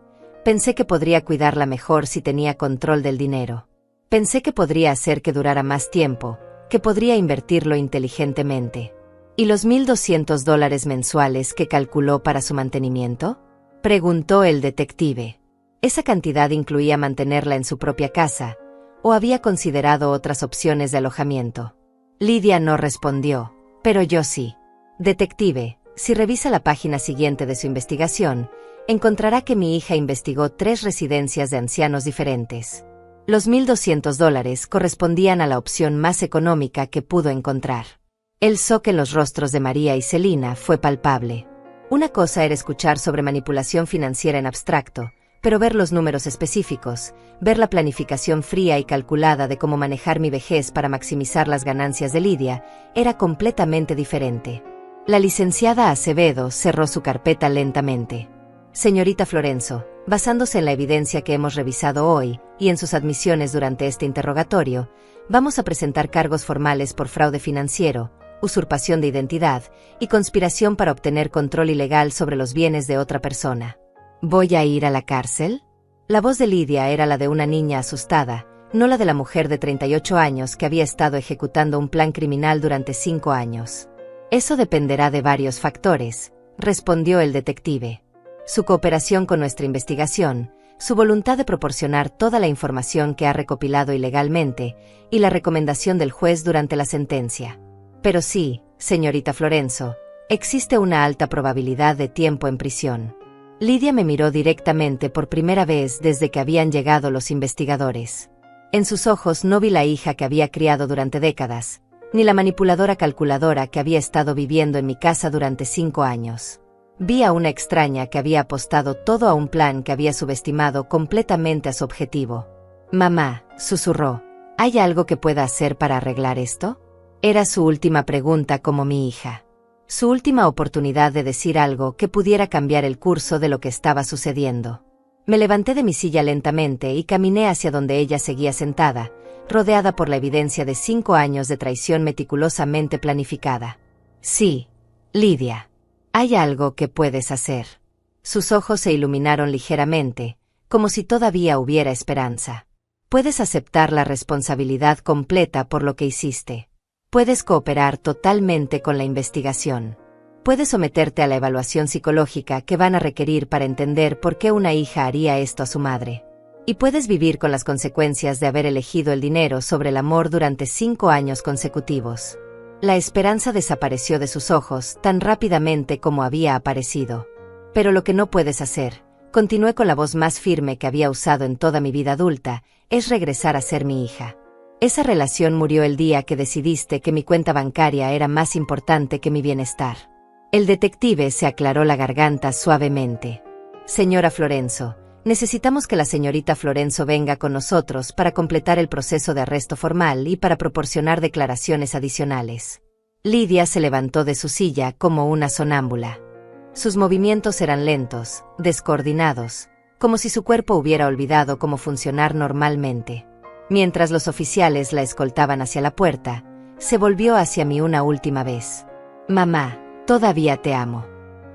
que podría cuidarla mejor si tenía control del dinero. Pensé que podría hacer que durara más tiempo, que podría invertirlo inteligentemente. ¿Y los $1,200 mensuales que calculó para su mantenimiento?, preguntó el detective. ¿Esa cantidad incluía mantenerla en su propia casa, o había considerado otras opciones de alojamiento? Lidia no respondió, pero yo sí. Detective, si revisa la página siguiente de su investigación, encontrará que mi hija investigó 3 residencias de ancianos diferentes. Los $1,200 correspondían a la opción más económica que pudo encontrar. El shock en los rostros de María y Celina fue palpable. Una cosa era escuchar sobre manipulación financiera en abstracto, pero ver los números específicos, ver la planificación fría y calculada de cómo manejar mi vejez para maximizar las ganancias de Lidia, era completamente diferente. La licenciada Acevedo cerró su carpeta lentamente. Señorita Florenzo, basándose en la evidencia que hemos revisado hoy, y en sus admisiones durante este interrogatorio, vamos a presentar cargos formales por fraude financiero, usurpación de identidad y conspiración para obtener control ilegal sobre los bienes de otra persona. ¿Voy a ir a la cárcel? La voz de Lidia era la de una niña asustada, no la de la mujer de 38 años que había estado ejecutando un plan criminal durante 5 años. Eso dependerá de varios factores, respondió el detective. Su cooperación con nuestra investigación, su voluntad de proporcionar toda la información que ha recopilado ilegalmente, y la recomendación del juez durante la sentencia. Pero sí, señorita Florenzo, existe una alta probabilidad de tiempo en prisión. Lidia me miró directamente por primera vez desde que habían llegado los investigadores. En sus ojos no vi la hija que había criado durante décadas, ni la manipuladora calculadora que había estado viviendo en mi casa durante 5 años. Vi a una extraña que había apostado todo a un plan que había subestimado completamente a su objetivo. Mamá, susurró, ¿hay algo que pueda hacer para arreglar esto? Era su última pregunta como mi hija. Su última oportunidad de decir algo que pudiera cambiar el curso de lo que estaba sucediendo. Me levanté de mi silla lentamente y caminé hacia donde ella seguía sentada, rodeada por la evidencia de 5 años de traición meticulosamente planificada. Sí, Lidia. Hay algo que puedes hacer. Sus ojos se iluminaron ligeramente, como si todavía hubiera esperanza. Puedes aceptar la responsabilidad completa por lo que hiciste. Puedes cooperar totalmente con la investigación. Puedes someterte a la evaluación psicológica que van a requerir para entender por qué una hija haría esto a su madre. Y puedes vivir con las consecuencias de haber elegido el dinero sobre el amor durante 5 años consecutivos. La esperanza desapareció de sus ojos tan rápidamente como había aparecido. Pero lo que no puedes hacer, continué con la voz más firme que había usado en toda mi vida adulta, es regresar a ser mi hija. Esa relación murió el día que decidiste que mi cuenta bancaria era más importante que mi bienestar. El detective se aclaró la garganta suavemente. Señora Florenzo, necesitamos que la señorita Florenzo venga con nosotros para completar el proceso de arresto formal y para proporcionar declaraciones adicionales. Lidia se levantó de su silla como una sonámbula. Sus movimientos eran lentos, descoordinados, como si su cuerpo hubiera olvidado cómo funcionar normalmente. Mientras los oficiales la escoltaban hacia la puerta, se volvió hacia mí una última vez. «Mamá, todavía te amo».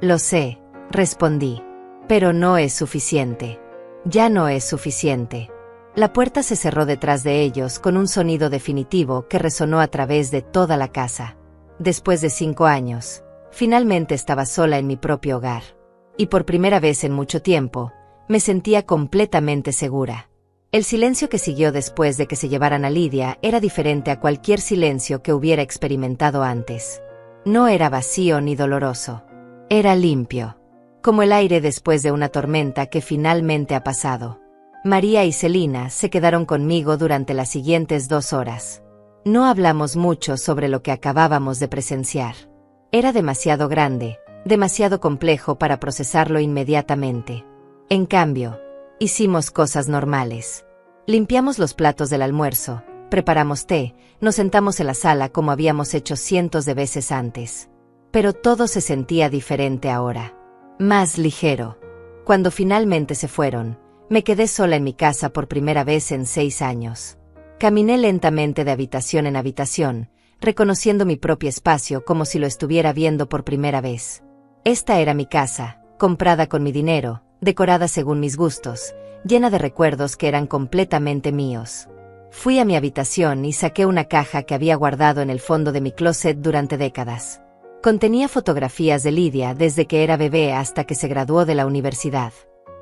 «Lo sé», respondí. «Pero no es suficiente». «Ya no es suficiente». La puerta se cerró detrás de ellos con un sonido definitivo que resonó a través de toda la casa. Después de 5 años, finalmente estaba sola en mi propio hogar. Y por primera vez en mucho tiempo, me sentía completamente segura. El silencio que siguió después de que se llevaran a Lidia era diferente a cualquier silencio que hubiera experimentado antes. No era vacío ni doloroso. Era limpio, como el aire después de una tormenta que finalmente ha pasado. María y Celina se quedaron conmigo durante las siguientes 2 horas. No hablamos mucho sobre lo que acabábamos de presenciar. Era demasiado grande, demasiado complejo para procesarlo inmediatamente. En cambio, hicimos cosas normales. Limpiamos los platos del almuerzo, preparamos té, nos sentamos en la sala como habíamos hecho cientos de veces antes. Pero todo se sentía diferente ahora. Más ligero. Cuando finalmente se fueron, me quedé sola en mi casa por primera vez en 6 años. Caminé lentamente de habitación en habitación, reconociendo mi propio espacio como si lo estuviera viendo por primera vez. Esta era mi casa, comprada con mi dinero, decorada según mis gustos, llena de recuerdos que eran completamente míos. Fui a mi habitación y saqué una caja que había guardado en el fondo de mi closet durante décadas. Contenía fotografías de Lidia desde que era bebé hasta que se graduó de la universidad.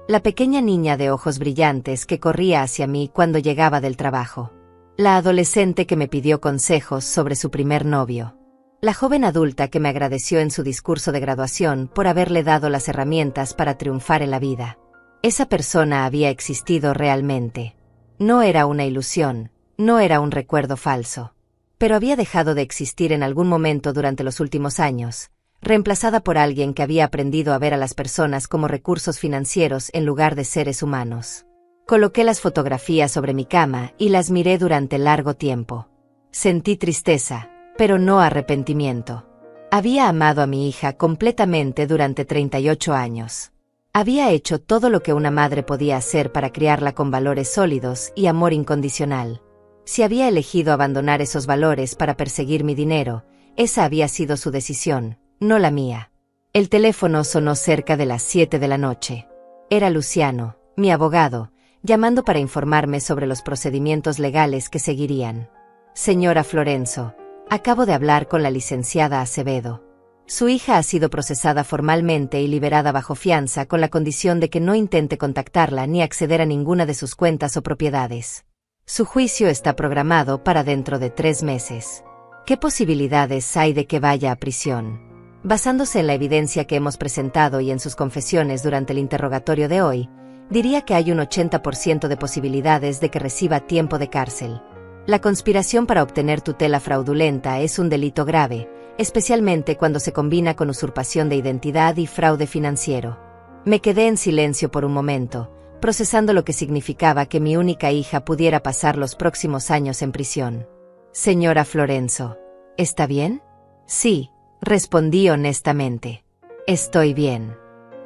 La pequeña niña de ojos brillantes que corría hacia mí cuando llegaba del trabajo. La adolescente que me pidió consejos sobre su primer novio. La joven adulta que me agradeció en su discurso de graduación por haberle dado las herramientas para triunfar en la vida. Esa persona había existido realmente. No era una ilusión, no era un recuerdo falso. Pero había dejado de existir en algún momento durante los últimos años, reemplazada por alguien que había aprendido a ver a las personas como recursos financieros en lugar de seres humanos. Coloqué las fotografías sobre mi cama y las miré durante largo tiempo. Sentí tristeza, pero no arrepentimiento. Había amado a mi hija completamente durante 38 años. Había hecho todo lo que una madre podía hacer para criarla con valores sólidos y amor incondicional. Si había elegido abandonar esos valores para perseguir mi dinero, esa había sido su decisión, no la mía. El teléfono sonó cerca de las 7 de la noche. Era Luciano, mi abogado, llamando para informarme sobre los procedimientos legales que seguirían. Señora Florenzo, acabo de hablar con la licenciada Acevedo. Su hija ha sido procesada formalmente y liberada bajo fianza con la condición de que no intente contactarla ni acceder a ninguna de sus cuentas o propiedades. Su juicio está programado para dentro de 3 meses. ¿Qué posibilidades hay de que vaya a prisión? Basándose en la evidencia que hemos presentado y en sus confesiones durante el interrogatorio de hoy, diría que hay un 80% de posibilidades de que reciba tiempo de cárcel. La conspiración para obtener tutela fraudulenta es un delito grave, especialmente cuando se combina con usurpación de identidad y fraude financiero. Me quedé en silencio por un momento, procesando lo que significaba que mi única hija pudiera pasar los próximos años en prisión. Señora Florenzo, ¿está bien? Sí, respondí honestamente. Estoy bien.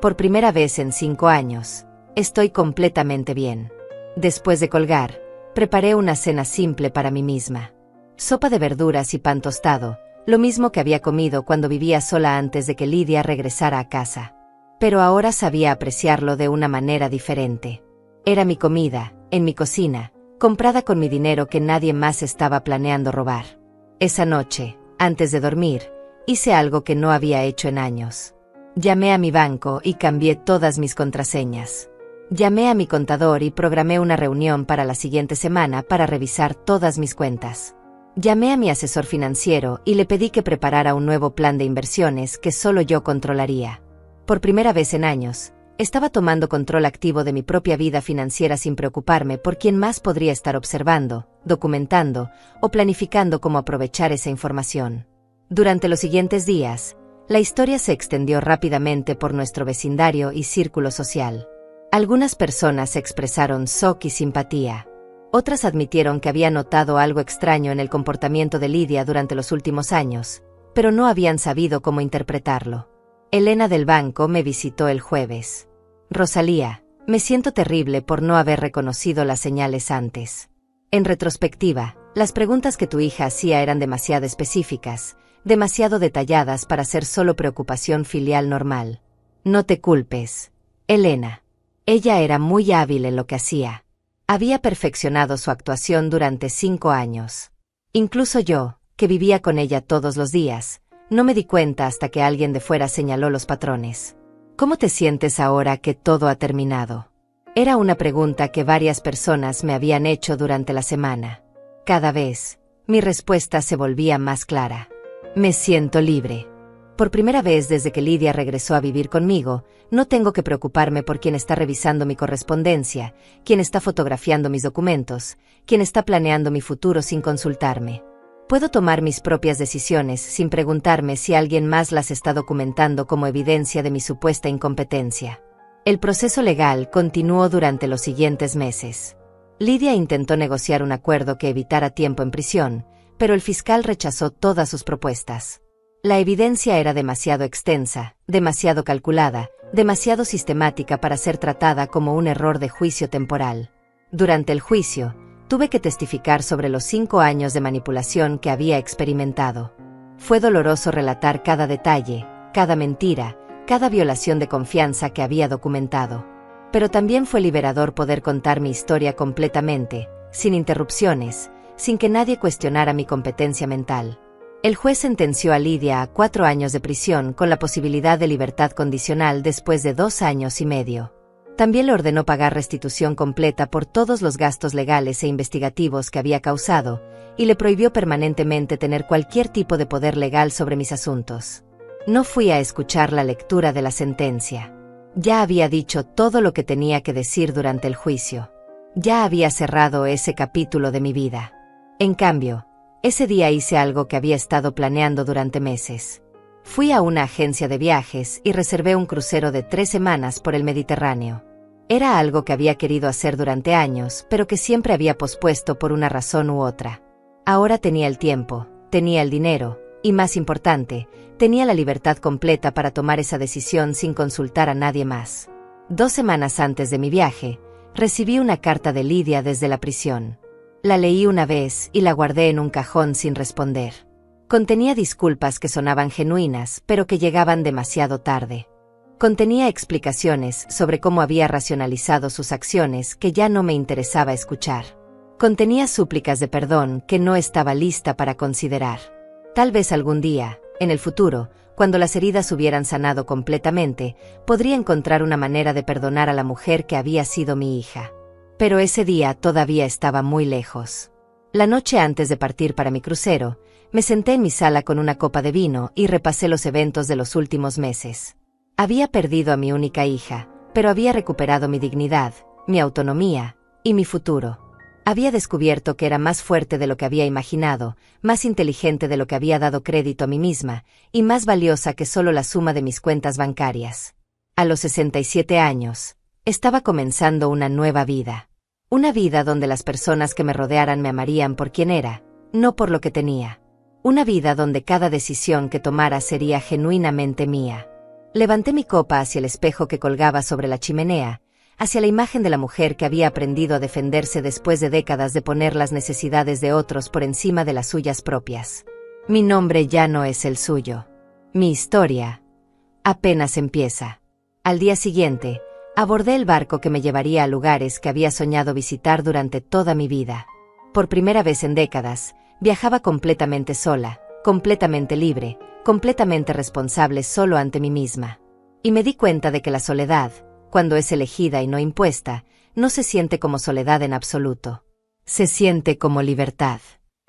Por primera vez en 5 años, estoy completamente bien. Después de colgar, preparé una cena simple para mí misma. Sopa de verduras y pan tostado, lo mismo que había comido cuando vivía sola antes de que Lidia regresara a casa. Pero ahora sabía apreciarlo de una manera diferente. Era mi comida, en mi cocina, comprada con mi dinero que nadie más estaba planeando robar. Esa noche, antes de dormir, hice algo que no había hecho en años. Llamé a mi banco y cambié todas mis contraseñas. Llamé a mi contador y programé una reunión para la siguiente semana para revisar todas mis cuentas. Llamé a mi asesor financiero y le pedí que preparara un nuevo plan de inversiones que solo yo controlaría. Por primera vez en años, estaba tomando control activo de mi propia vida financiera sin preocuparme por quién más podría estar observando, documentando o planificando cómo aprovechar esa información. Durante los siguientes días, la historia se extendió rápidamente por nuestro vecindario y círculo social. Algunas personas expresaron shock y simpatía. Otras admitieron que había notado algo extraño en el comportamiento de Lidia durante los últimos años, pero no habían sabido cómo interpretarlo. Elena del banco me visitó el jueves. Rosalía, Me siento terrible por no haber reconocido las señales antes. En retrospectiva, las preguntas que tu hija hacía eran demasiado específicas, demasiado detalladas para ser solo preocupación filial normal. No te culpes, Elena. Ella era muy hábil en lo que hacía. Había perfeccionado su actuación durante 5 años. Incluso yo, que vivía con ella todos los días, no me di cuenta hasta que alguien de fuera señaló los patrones. ¿Cómo te sientes ahora que todo ha terminado? Era una pregunta que varias personas me habían hecho durante la semana. Cada vez, mi respuesta se volvía más clara. Me siento libre. Por primera vez desde que Lidia regresó a vivir conmigo, no tengo que preocuparme por quién está revisando mi correspondencia, quién está fotografiando mis documentos, quién está planeando mi futuro sin consultarme. Puedo tomar mis propias decisiones sin preguntarme si alguien más las está documentando como evidencia de mi supuesta incompetencia. El proceso legal continuó durante los siguientes meses. Lidia intentó negociar un acuerdo que evitara tiempo en prisión, pero el fiscal rechazó todas sus propuestas. La evidencia era demasiado extensa, demasiado calculada, demasiado sistemática para ser tratada como un error de juicio temporal. Durante el juicio, tuve que testificar sobre los 5 años de manipulación que había experimentado. Fue doloroso relatar cada detalle, cada mentira, cada violación de confianza que había documentado. Pero también fue liberador poder contar mi historia completamente, sin interrupciones, sin que nadie cuestionara mi competencia mental. El juez sentenció a Lidia a 4 años de prisión con la posibilidad de libertad condicional después de 2 años y medio. También le ordenó pagar restitución completa por todos los gastos legales e investigativos que había causado, y le prohibió permanentemente tener cualquier tipo de poder legal sobre mis asuntos. No fui a escuchar la lectura de la sentencia. Ya había dicho todo lo que tenía que decir durante el juicio. Ya había cerrado ese capítulo de mi vida. En cambio, ese día hice algo que había estado planeando durante meses. Fui a una agencia de viajes y reservé un crucero de 3 semanas por el Mediterráneo. Era algo que había querido hacer durante años, pero que siempre había pospuesto por una razón u otra. Ahora tenía el tiempo, tenía el dinero, y más importante, tenía la libertad completa para tomar esa decisión sin consultar a nadie más. 2 semanas antes de mi viaje, recibí una carta de Lidia desde la prisión. La leí una vez y la guardé en un cajón sin responder. Contenía disculpas que sonaban genuinas, pero que llegaban demasiado tarde. Contenía explicaciones sobre cómo había racionalizado sus acciones que ya no me interesaba escuchar. Contenía súplicas de perdón que no estaba lista para considerar. Tal vez algún día, en el futuro, cuando las heridas hubieran sanado completamente, podría encontrar una manera de perdonar a la mujer que había sido mi hija. Pero ese día todavía estaba muy lejos. La noche antes de partir para mi crucero, me senté en mi sala con una copa de vino y repasé los eventos de los últimos meses. Había perdido a mi única hija, pero había recuperado mi dignidad, mi autonomía y mi futuro. Había descubierto que era más fuerte de lo que había imaginado, más inteligente de lo que había dado crédito a mí misma, y más valiosa que solo la suma de mis cuentas bancarias. A los 67 años, estaba comenzando una nueva vida. Una vida donde las personas que me rodearan me amarían por quien era, no por lo que tenía. Una vida donde cada decisión que tomara sería genuinamente mía. Levanté mi copa hacia el espejo que colgaba sobre la chimenea, hacia la imagen de la mujer que había aprendido a defenderse después de décadas de poner las necesidades de otros por encima de las suyas propias. Mi nombre ya no es el suyo. Mi historia apenas empieza. Al día siguiente, abordé el barco que me llevaría a lugares que había soñado visitar durante toda mi vida. Por primera vez en décadas, viajaba completamente sola, completamente libre, completamente responsable solo ante mí misma. Y me di cuenta de que la soledad, cuando es elegida y no impuesta, no se siente como soledad en absoluto. Se siente como libertad.